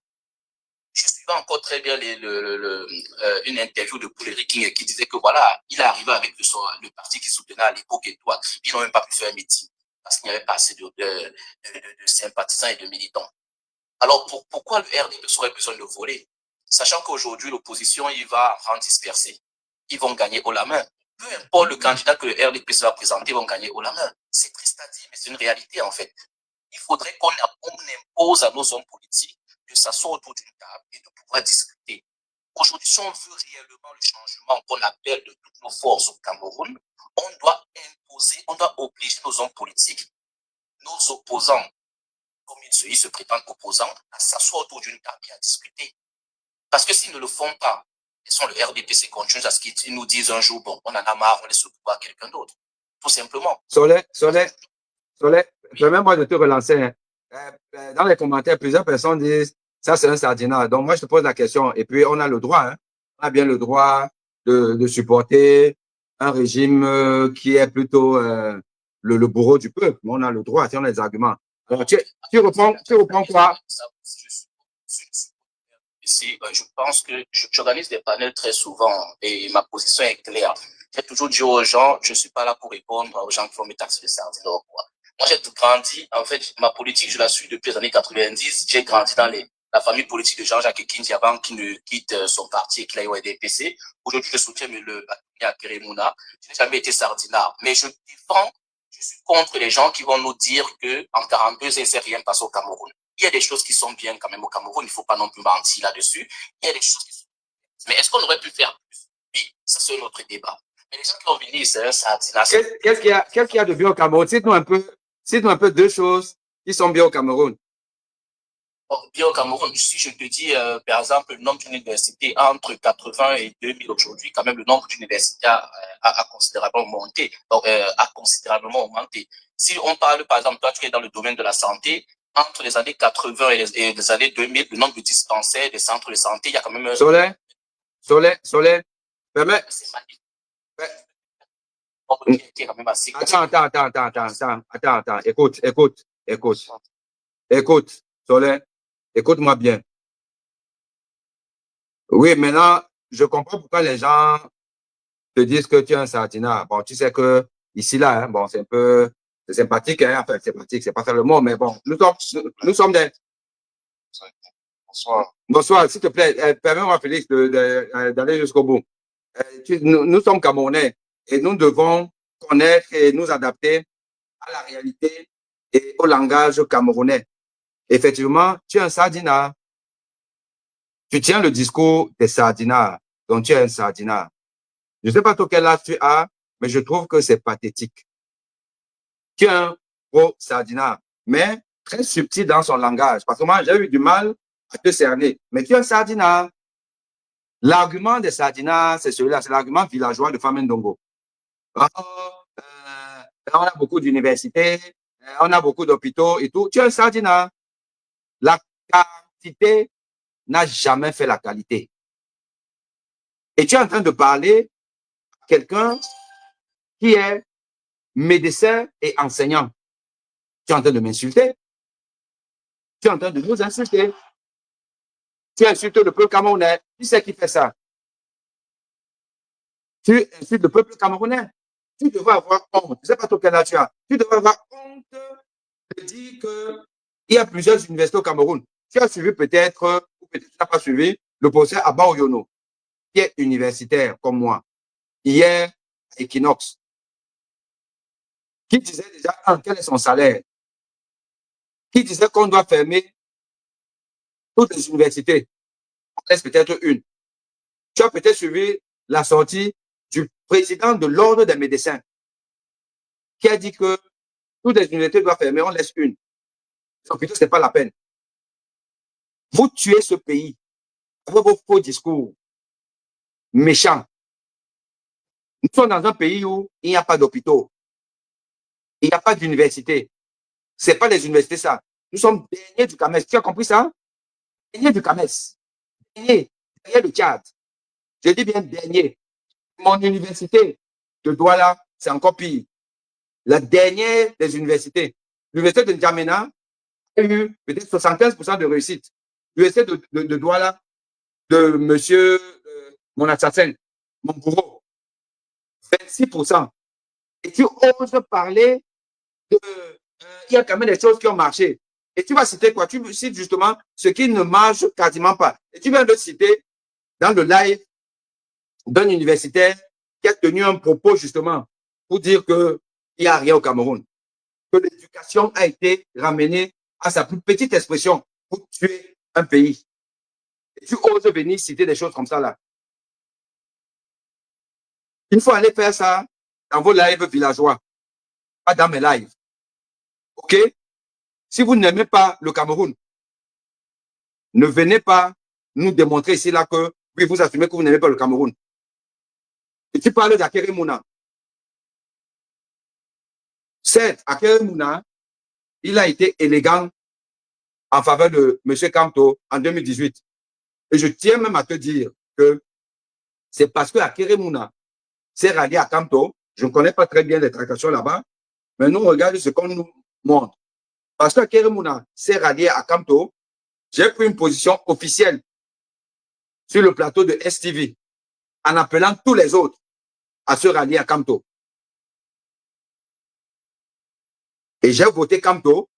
Je suivais encore très bien une interview de Paul King qui disait que voilà, il est arrivé avec le parti qui soutenait à l'époque et tout à Kribi, ils n'ont même pas pu faire un meeting parce qu'il n'y avait pas assez de sympathisants et de militants. Alors pourquoi le RDPC aurait besoin de voler? Sachant qu'aujourd'hui, l'opposition, il va en disperser. Ils vont gagner haut la main. Peu importe le candidat que le RDPC va présenter, ils vont gagner haut la main. C'est triste à dire, mais c'est une réalité en fait.
il faudrait qu'on impose à nos hommes politiques de s'asseoir autour d'une table et de pouvoir discuter. Aujourd'hui, si on veut réellement le changement qu'on appelle de toutes nos forces au Cameroun, on doit imposer, on doit obliger nos hommes politiques, nos opposants, comme ils se prétendent opposants, à s'asseoir autour d'une table et à discuter. Parce que s'ils ne le font pas, laissons le RDPC continuer à ce qu'ils nous disent un jour, bon, on en a marre, on laisse le pouvoir à quelqu'un d'autre. Tout simplement.
Soleil, permets-moi de te relancer. Hein. Dans les commentaires, plusieurs personnes disent, ça c'est un sardinat. Donc moi, je te pose la question. Et puis, on a le droit, hein. On a bien le droit de supporter un régime qui est plutôt le bourreau du peuple. On a le droit, si on a des arguments. Alors, tu reprends quoi?
Je pense que j'organise des panels très souvent et ma position est claire. J'ai toujours dit aux gens, je ne suis pas là pour répondre aux gens qui font mes taxes de sardines. Moi, j'ai tout grandi. En fait, ma politique, je la suis depuis les années 90. J'ai grandi dans la famille politique de Jean-Jacques Kindi avant qu'il ne quitte son parti et qu'il aille au DPC. Aujourd'hui, je soutiens le bâtonnier à Kérémouna. Je n'ai jamais été sardinard. Mais je suis contre les gens qui vont nous dire qu'en 42, il ne s'est rien passé au Cameroun. Il y a des choses qui sont bien quand même au Cameroun. Il ne faut pas non plus mentir là-dessus. Il y a des choses qui sont bien. Mais est-ce qu'on aurait pu faire plus? Oui, ça c'est un autre débat. Mais les gens qui ont venu, c'est un sardinat.
Qu'est-ce qu'il y a de bien au Cameroun? Cite-nous un peu deux choses qui sont bien au Cameroun.
Bien au Cameroun, si je te dis, par exemple, le nombre d'universités entre 80 et 2000 aujourd'hui, quand même, le nombre d'universités a considérablement monté. Donc, a considérablement augmenté. Si on parle, par exemple, toi, tu es dans le domaine de la santé, entre les années 80 et les années 2000, le nombre de dispensaires, des centres de santé, il y a quand même...
Soleil, permets... Attends, écoute, Soleil, écoute-moi bien. Oui, maintenant, je comprends pourquoi les gens te disent que tu es un sardinat. Bon, tu sais que ici, là, hein, bon, c'est un peu c'est sympathique, hein, enfin, sympathique, c'est pas ça le mot, mais bon, nous sommes des... Bonsoir, s'il te plaît, permets-moi, Félix, d'aller jusqu'au bout. Nous sommes Camerounais et nous devons connaître et nous adapter à la réalité et au langage camerounais. Effectivement, tu es un sardinat. Tu tiens le discours des sardinats, donc tu es un sardinat. Je ne sais pas toi quel âge tu as, mais je trouve que c'est pathétique. Tu es un gros sardinat, mais très subtil dans son langage. Parce que moi, j'ai eu du mal à te cerner. Mais tu es un sardinat. L'argument des sardinats, c'est celui-là, c'est l'argument villageois de Famendongo. On a beaucoup d'universités, on a beaucoup d'hôpitaux et tout. Tu es un sardinat. La quantité n'a jamais fait la qualité. Et tu es en train de parler à quelqu'un qui est médecin et enseignant. Tu es en train de m'insulter. Tu es en train de nous insulter. Tu insultes le peuple camerounais. Qui c'est qui fait ça? Tu insultes le peuple camerounais. Tu devrais avoir honte. Je ne sais pas toi quel âge tu as. Tu devrais avoir honte de dire qu'il y a plusieurs universités au Cameroun. Tu as suivi peut-être, ou peut-être tu n'as pas suivi, le professeur Abba Oyono, qui est universitaire comme moi, hier à Equinox, qui disait déjà, quel est son salaire, qui disait qu'on doit fermer toutes les universités. On laisse peut-être une. Tu as peut-être suivi la sortie du président de l'Ordre des médecins, qui a dit que toutes les universités doivent fermer, on laisse une. Donc, plutôt, ce n'est pas la peine. Vous tuez ce pays avec vos faux discours méchants. Nous sommes dans un pays où il n'y a pas d'hôpitaux, il n'y a pas d'université. Ce n'est pas les universités, ça. Nous sommes derniers du CAMES. Tu as compris ça? Dernier du CAMES. Dernier le Tchad. Je dis bien dernier. Mon université de Douala, c'est encore pire. La dernière des universités. L'université de N'Djamena a eu peut-être 75% de réussite. L'université de Douala, de monsieur, mon assassin, mon bourreau, 26%. Et tu oses parler de... il y a quand même des choses qui ont marché. Et tu vas citer quoi? Tu cites justement ce qui ne marche quasiment pas. Et tu viens de citer dans le live d'un universitaire qui a tenu un propos justement pour dire qu'il n'y a rien au Cameroun. que l'éducation a été ramenée à sa plus petite expression pour tuer un pays. Et tu oses venir citer des choses comme ça là. Il faut aller faire ça dans vos lives villageois, pas dans mes lives. OK? Si vous n'aimez pas le Cameroun, ne venez pas nous démontrer ici là que oui, vous assumez que vous n'aimez pas le Cameroun. Et tu parles d'Akere Mouna. Certes, Akere Mouna, il a été élégant en faveur de M. Kamto en 2018. Et je tiens même à te dire que c'est parce que Akere Mouna s'est rallié à Kamto. Je ne connais pas très bien les tractations là-bas, mais nous, regardons ce qu'on nous montre. Parce que Akere Mouna s'est rallié à Kamto, j'ai pris une position officielle sur le plateau de STV en appelant tous les autres à se rallier à Kamto. Et j'ai voté Kamto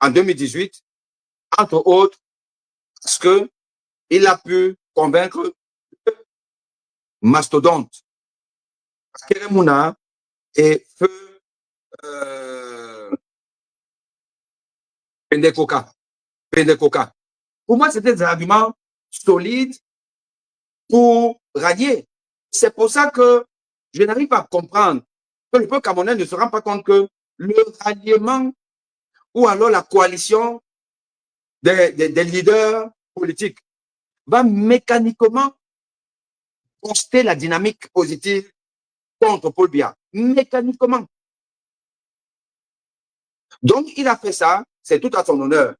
en 2018, entre autres, parce qu'il a pu convaincre Mastodonte, Akere Mouna et Feu Pendekoka. Pour moi, c'était des arguments solides pour rallier. C'est pour ça que je n'arrive pas à comprendre que le peuple camerounais ne se rend pas compte que le ralliement ou alors la coalition des leaders politiques va mécaniquement booster la dynamique positive contre Paul Biya. Mécaniquement. Donc, il a fait ça, c'est tout à son honneur.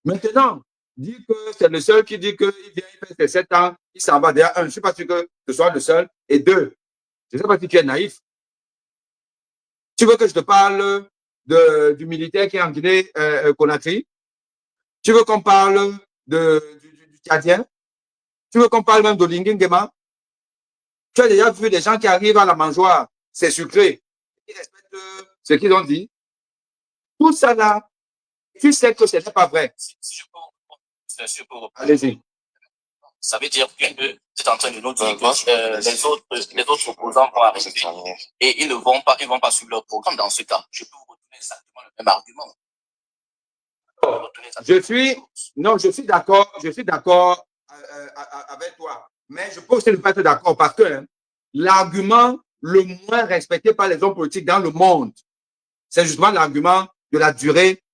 Maintenant, dire que c'est le seul qui dit qu'il vient, il fait ses 7 ans, il s'en va. Déjà, un, je ne suis pas sûr que ce soit le seul. Et deux, je ne sais pas si tu es naïf. Tu veux que je te parle du militaire qui est en Guinée-Conakry? Tu veux qu'on parle du Tchadien? Tu veux qu'on parle même de Lingingema? Tu as déjà vu des gens qui arrivent à la mangeoire, c'est sucré. Ils respectent ce qu'ils ont dit. Tout ça là, tu sais que ce n'est pas vrai. Allez-y.
Ça veut dire que tu es en train de nous dire que les autres opposants vont arriver et ils ne vont pas suivre leur programme dans ce cas. Je peux vous redonner exactement le même argument.
Je suis d'accord avec toi. Mais je peux aussi ne pas être d'accord parce que l'argument le moins respecté par les hommes politiques dans le monde, c'est justement l'argument de la durée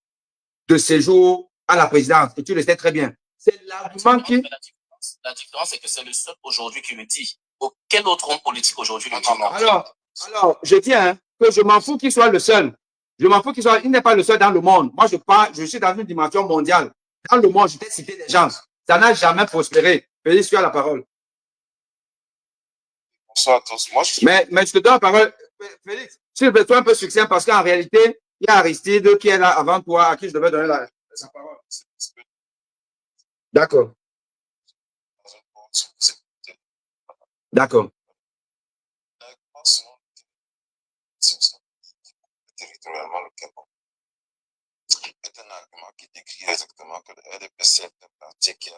de séjour à la présidence. Et tu le sais très bien. C'est l'argument qui...
La différence, c'est que c'est le seul aujourd'hui qui le dit. Quel autre homme politique aujourd'hui le dit?
Alors, je dis que je m'en fous qu'il soit le seul. Je m'en fous qu'il soit... Il n'est pas le seul dans le monde. Moi, je suis dans une dimension mondiale. Dans le monde, je t'ai cité des gens. Ça n'a jamais prospéré. Félix, tu as la parole.
Bonsoir à tous.
Mais je te donne la parole. Félix, s'il te plaît, sois un peu succinct parce qu'en réalité, il y a Aristide qui est là avant toi, à qui je devais donner la parole. D'accord. D'accord.
Territorialement, le Cameroun est un argument qui décrit exactement que le RDPC est un parti qui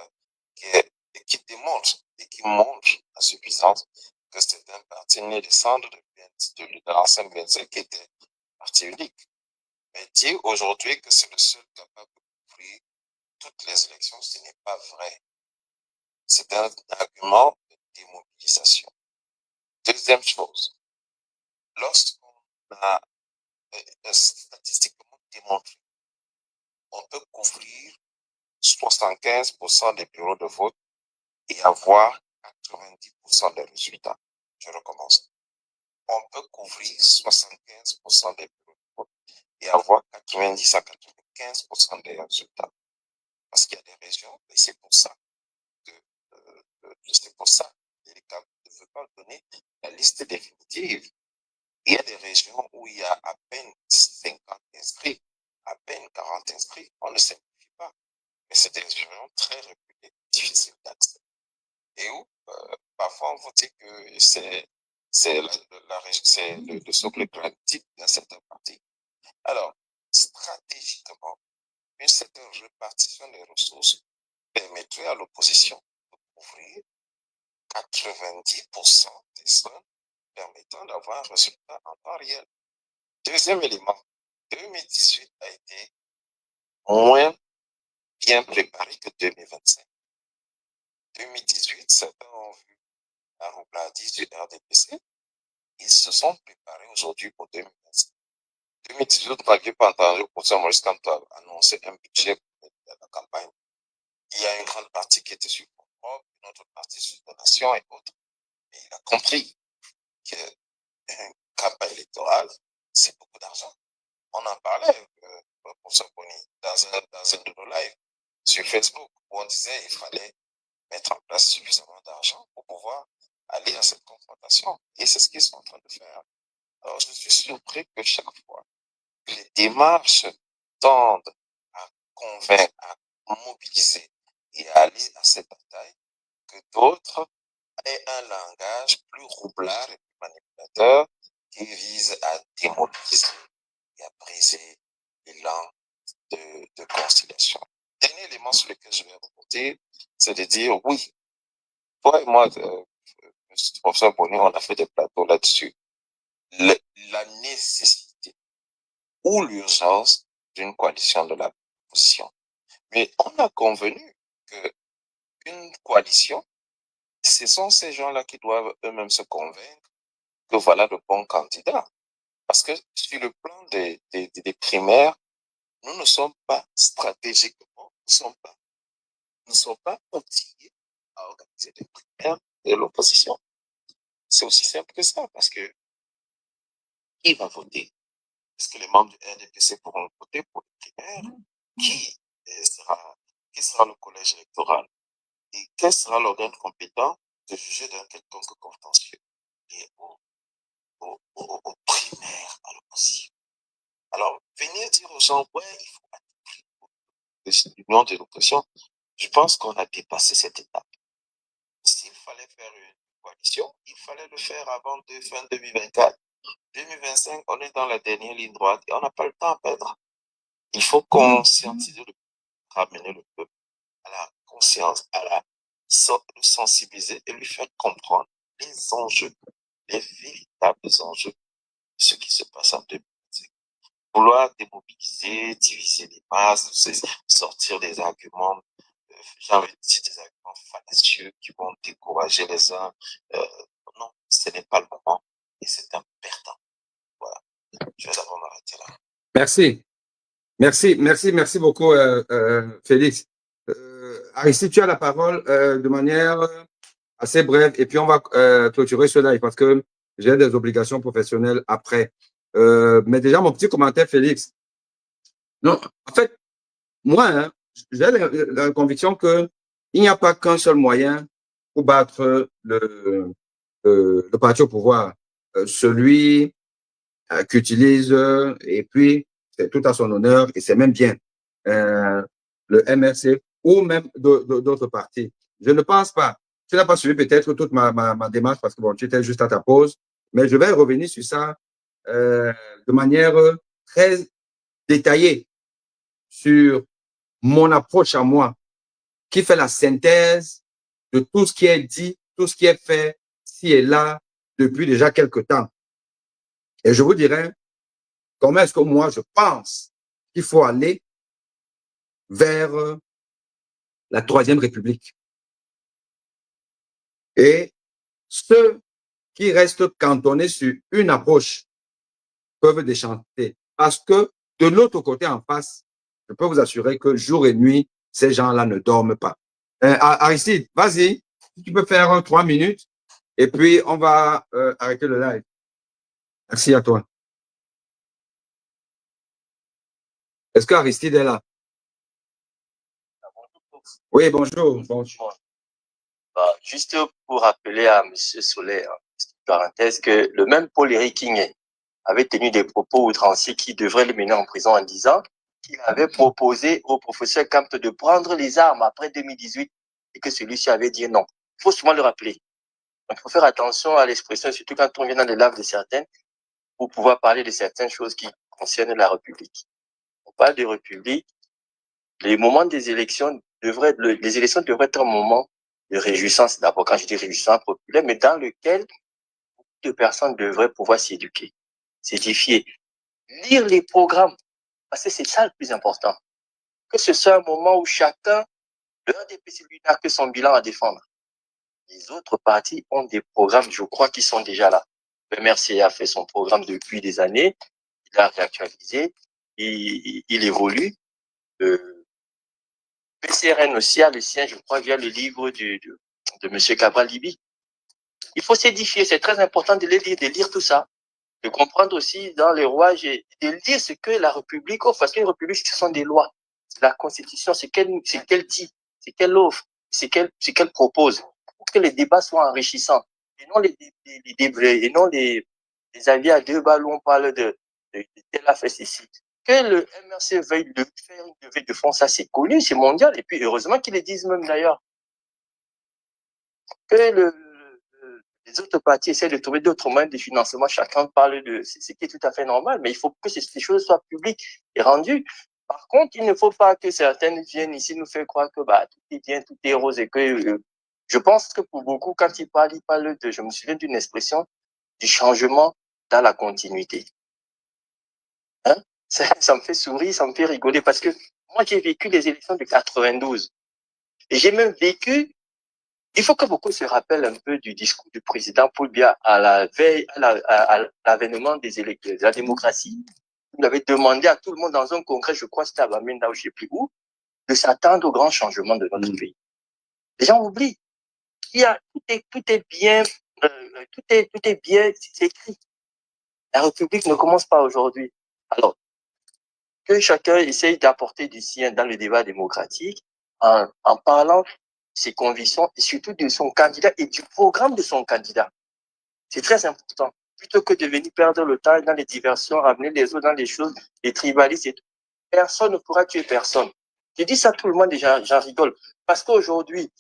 démontre et qui montre à suffisance que c'est un parti né des cendres de l'ancien BNC qui était parti unique. Mais dire aujourd'hui que c'est le seul capable de couvrir toutes les élections, ce n'est pas vrai. C'est un argument de démobilisation. Deuxième chose, lorsqu'on a statistiquement démontré, on peut couvrir 75% des bureaux de vote et avoir 90% des résultats. Je recommence. On peut couvrir 75% des bureaux de vote et avoir 90 à 95% des résultats. Parce qu'il y a des régions, et c'est pour ça que l'État ne veut pas donner la liste définitive. Il y a des régions où il y a à peine 50 inscrits, à peine 40 inscrits. On ne simplifie pas. Mais c'est des régions très reculées, difficiles d'accès. Et où, parfois, on vous dit que c'est le socle climatique dans certaines parties. Alors, stratégiquement, une certaine répartition des ressources permettrait à l'opposition de couvrir 90% des zones permettant d'avoir un résultat en temps réel. Deuxième élément, 2018 a été moins bien préparé que 2025. 2018, certains ont vu un roublard à 18 RDPC. Ils se sont préparés aujourd'hui pour 2025. 2018, on n'avait pas entendu pour ça, Maurice Kamto a annoncé un budget pour la campagne. Il y a une grande partie qui était sur le propre, une autre partie sur donation et autres. Et il a compris qu'une campagne électorale, c'est beaucoup d'argent. On en parlait, pour Saboni, dans un de nos lives sur Facebook, où on disait qu'il fallait mettre en place suffisamment d'argent pour pouvoir aller à cette confrontation. Et c'est ce qu'ils sont en train de faire. Alors, je suis surpris que chaque fois, les démarches tendent à convaincre, à mobiliser et à aller à cette bataille, que d'autres aient un langage plus roublard et plus manipulateur qui vise à démobiliser et à briser l'élan de conciliation. Dernier élément sur lequel je vais remonter, c'est de dire oui. Toi et moi, professeur Bonny, on a fait des plateaux là-dessus. La nécessité ou l'urgence d'une coalition de la opposition. Mais on a convenu qu'une coalition, ce sont ces gens-là qui doivent eux-mêmes se convaincre que voilà de bons candidats. Parce que sur le plan des primaires, nous ne sommes pas stratégiquement, nous ne sommes pas outillés à organiser des primaires de l'opposition. C'est aussi simple que ça, parce que qui va voter? Est-ce que les membres du RDPC pourront voter pour les primaires? Qui sera le collège électoral? Et quel sera l'organe compétent de juger d'un quelconque contentieux lié aux primaires à l'opposition? Alors, venir dire aux gens, ouais, il faut l'union de l'opposition, je pense qu'on a dépassé cette étape. S'il fallait faire une coalition, il fallait le faire avant fin 2024. 2025, on est dans la dernière ligne droite et on n'a pas le temps à perdre. Il faut conscientiser ramener le peuple à la conscience, le sensibiliser et lui faire comprendre les enjeux, les véritables enjeux de ce qui se passe en 2025. Vouloir démobiliser, diviser les masses, sortir des arguments, j'ai envie de dire des arguments fallacieux qui vont décourager les uns. Non, ce n'est pas le moment et c'est un perdant. Voilà. Je vais d'abord m'arrêter là.
Merci. Merci beaucoup, Félix. Aristide, tu as la parole de manière assez brève et puis on va clôturer ce live parce que j'ai des obligations professionnelles après. Mais déjà, mon petit commentaire, Félix. Non, en fait, moi, hein, j'ai la conviction qu'il n'y a pas qu'un seul moyen pour battre le parti au pouvoir, celui qu'utilise, et puis c'est tout à son honneur et c'est même bien, le MRC ou même d'autres partis. Je ne pense pas. Tu n'as pas suivi peut-être toute ma démarche parce que bon, tu étais juste à ta pause, mais je vais revenir sur ça de manière très détaillée sur mon approche à moi qui fait la synthèse de tout ce qui est dit, tout ce qui est fait ci et là depuis déjà quelques temps. Et je vous dirais comment est-ce que moi je pense qu'il faut aller vers la Troisième République. Et ceux qui restent cantonnés sur une approche peuvent déchanter. Parce que de l'autre côté en face, je peux vous assurer que jour et nuit, ces gens-là ne dorment pas. Aristide, vas-y, tu peux faire 3 minutes et puis on va arrêter le live. Merci à toi. Est-ce que Aristide est là? Oui, bonjour.
Juste pour rappeler à M. Soler, parenthèse, que le même Paul-Éric King avait tenu des propos outranciers qui devraient le mener en prison en disant qu'il avait proposé au professeur Camp de prendre les armes après 2018 et que celui-ci avait dit non. Il faut souvent le rappeler. Donc, il faut faire attention à l'expression, surtout quand on vient dans les laves de certaines, pour pouvoir parler de certaines choses qui concernent la République. On parle de République. Les moments des élections les élections devraient être un moment de réjouissance, d'abord quand je dis réjouissance populaire, mais dans lequel beaucoup de personnes devraient pouvoir s'éduquer, s'édifier. lire les programmes, parce que c'est ça le plus important. Que ce soit un moment où chacun, le RDPC, lui, n'a que son bilan à défendre. Les autres partis ont des programmes, je crois, qui sont déjà là. Le MRC a fait son programme depuis des années, il a réactualisé, il évolue. PCRN aussi a le sien, je crois, via le livre de M. Cabral Libi. Il faut s'édifier, c'est très important de les lire, de lire tout ça, de comprendre aussi dans les rouages et de lire ce que la République offre, parce que les républiques, ce sont des lois. La Constitution, c'est qu'elle dit, c'est qu'elle offre, c'est qu'elle propose, pour que les débats soient enrichissants, et non les avis à deux balles où on parle de tel a fait ceci. Que le MRC veuille faire une levée de fonds, ça c'est connu, c'est mondial, et puis heureusement qu'ils le disent même d'ailleurs. Que les autres partis essaient de trouver d'autres moyens de financement, chacun parle de ce qui est tout à fait normal, mais il faut que ces choses soient publiques et rendues. Par contre, il ne faut pas que certaines viennent ici nous faire croire que tout est bien, tout est rose, et que je pense que pour beaucoup, quand ils parlent de, je me souviens d'une expression, du changement dans la continuité. Hein? Ça me fait sourire, ça me fait rigoler, parce que moi, j'ai vécu les élections de 92. Et j'ai même vécu, il faut que beaucoup se rappellent un peu du discours du président Paul Biya à la veille, à l'avènement des élections, de la démocratie. Il avait demandé à tout le monde dans un congrès, je crois que c'était à Bamenda ou je ne sais plus où, de s'attendre au grand changement de notre pays. Les gens oublient. Tout est bien, tout est bien, c'est écrit. La République ne commence pas aujourd'hui. Alors, que chacun essaye d'apporter du sien dans le débat démocratique en parlant de ses convictions et surtout de son candidat et du programme de son candidat. C'est très important. Plutôt que de venir perdre le temps dans les diversions, ramener les autres dans les choses, les tribalistes et tout. Personne ne pourra tuer personne. Je dis ça à tout le monde et j'en rigole. Parce qu'aujourd'hui,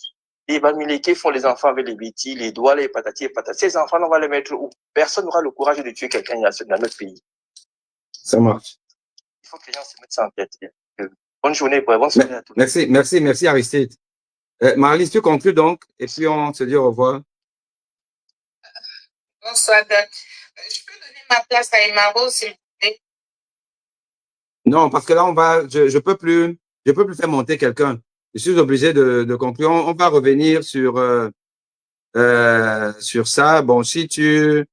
les Bamileke font les enfants avec les bêtis, les doigts, les patati et patati. Ces enfants, on va les mettre où? Personne n'aura le courage de tuer quelqu'un dans notre pays.
Ça marche.
Il faut que les gens se mettent ça en tête. Bonne journée, bonne soirée à tous.
Merci Aristide. Marlise, tu conclus donc, et puis on se dit au revoir.
Bonsoir, Doc. Je peux donner ma place à Emaro, s'il vous plaît?
Non, parce que là, je peux plus faire monter quelqu'un. Je suis obligé de conclure. On va revenir sur ça. Bon, si tu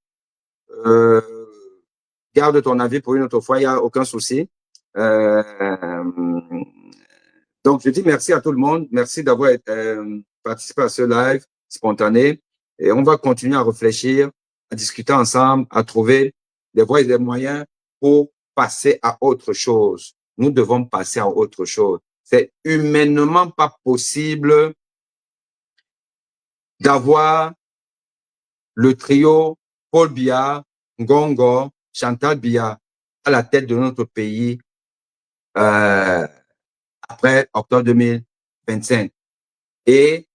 gardes ton avis pour une autre fois, il n'y a aucun souci. Donc, je dis merci à tout le monde. Merci d'avoir participé à ce live spontané. Et on va continuer à réfléchir, à discuter ensemble, à trouver des voies et des moyens pour passer à autre chose. Nous devons passer à autre chose. C'est humainement pas possible d'avoir le trio Paul Biya, Ngongo, Chantal Biya à la tête de notre pays après octobre 2025. Et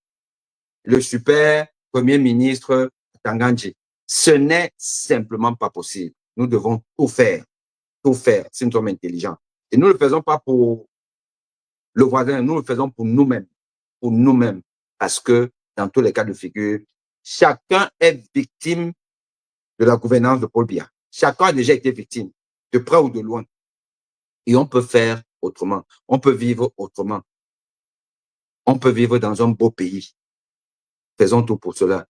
le super premier ministre Tangandji. Ce n'est simplement pas possible. Nous devons tout faire si nous sommes intelligents. Et nous ne le faisons pas pour le voisin, nous le faisons pour nous-mêmes, parce que dans tous les cas de figure, chacun est victime de la gouvernance de Paul Biya. Chacun a déjà été victime, de près ou de loin. Et on peut faire autrement. On peut vivre autrement. On peut vivre dans un beau pays. Faisons tout pour cela.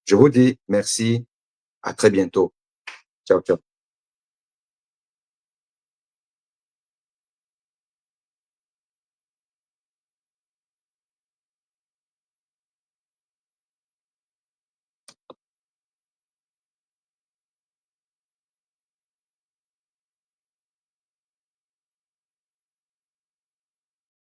Je vous dis merci. À très bientôt. Ciao, ciao.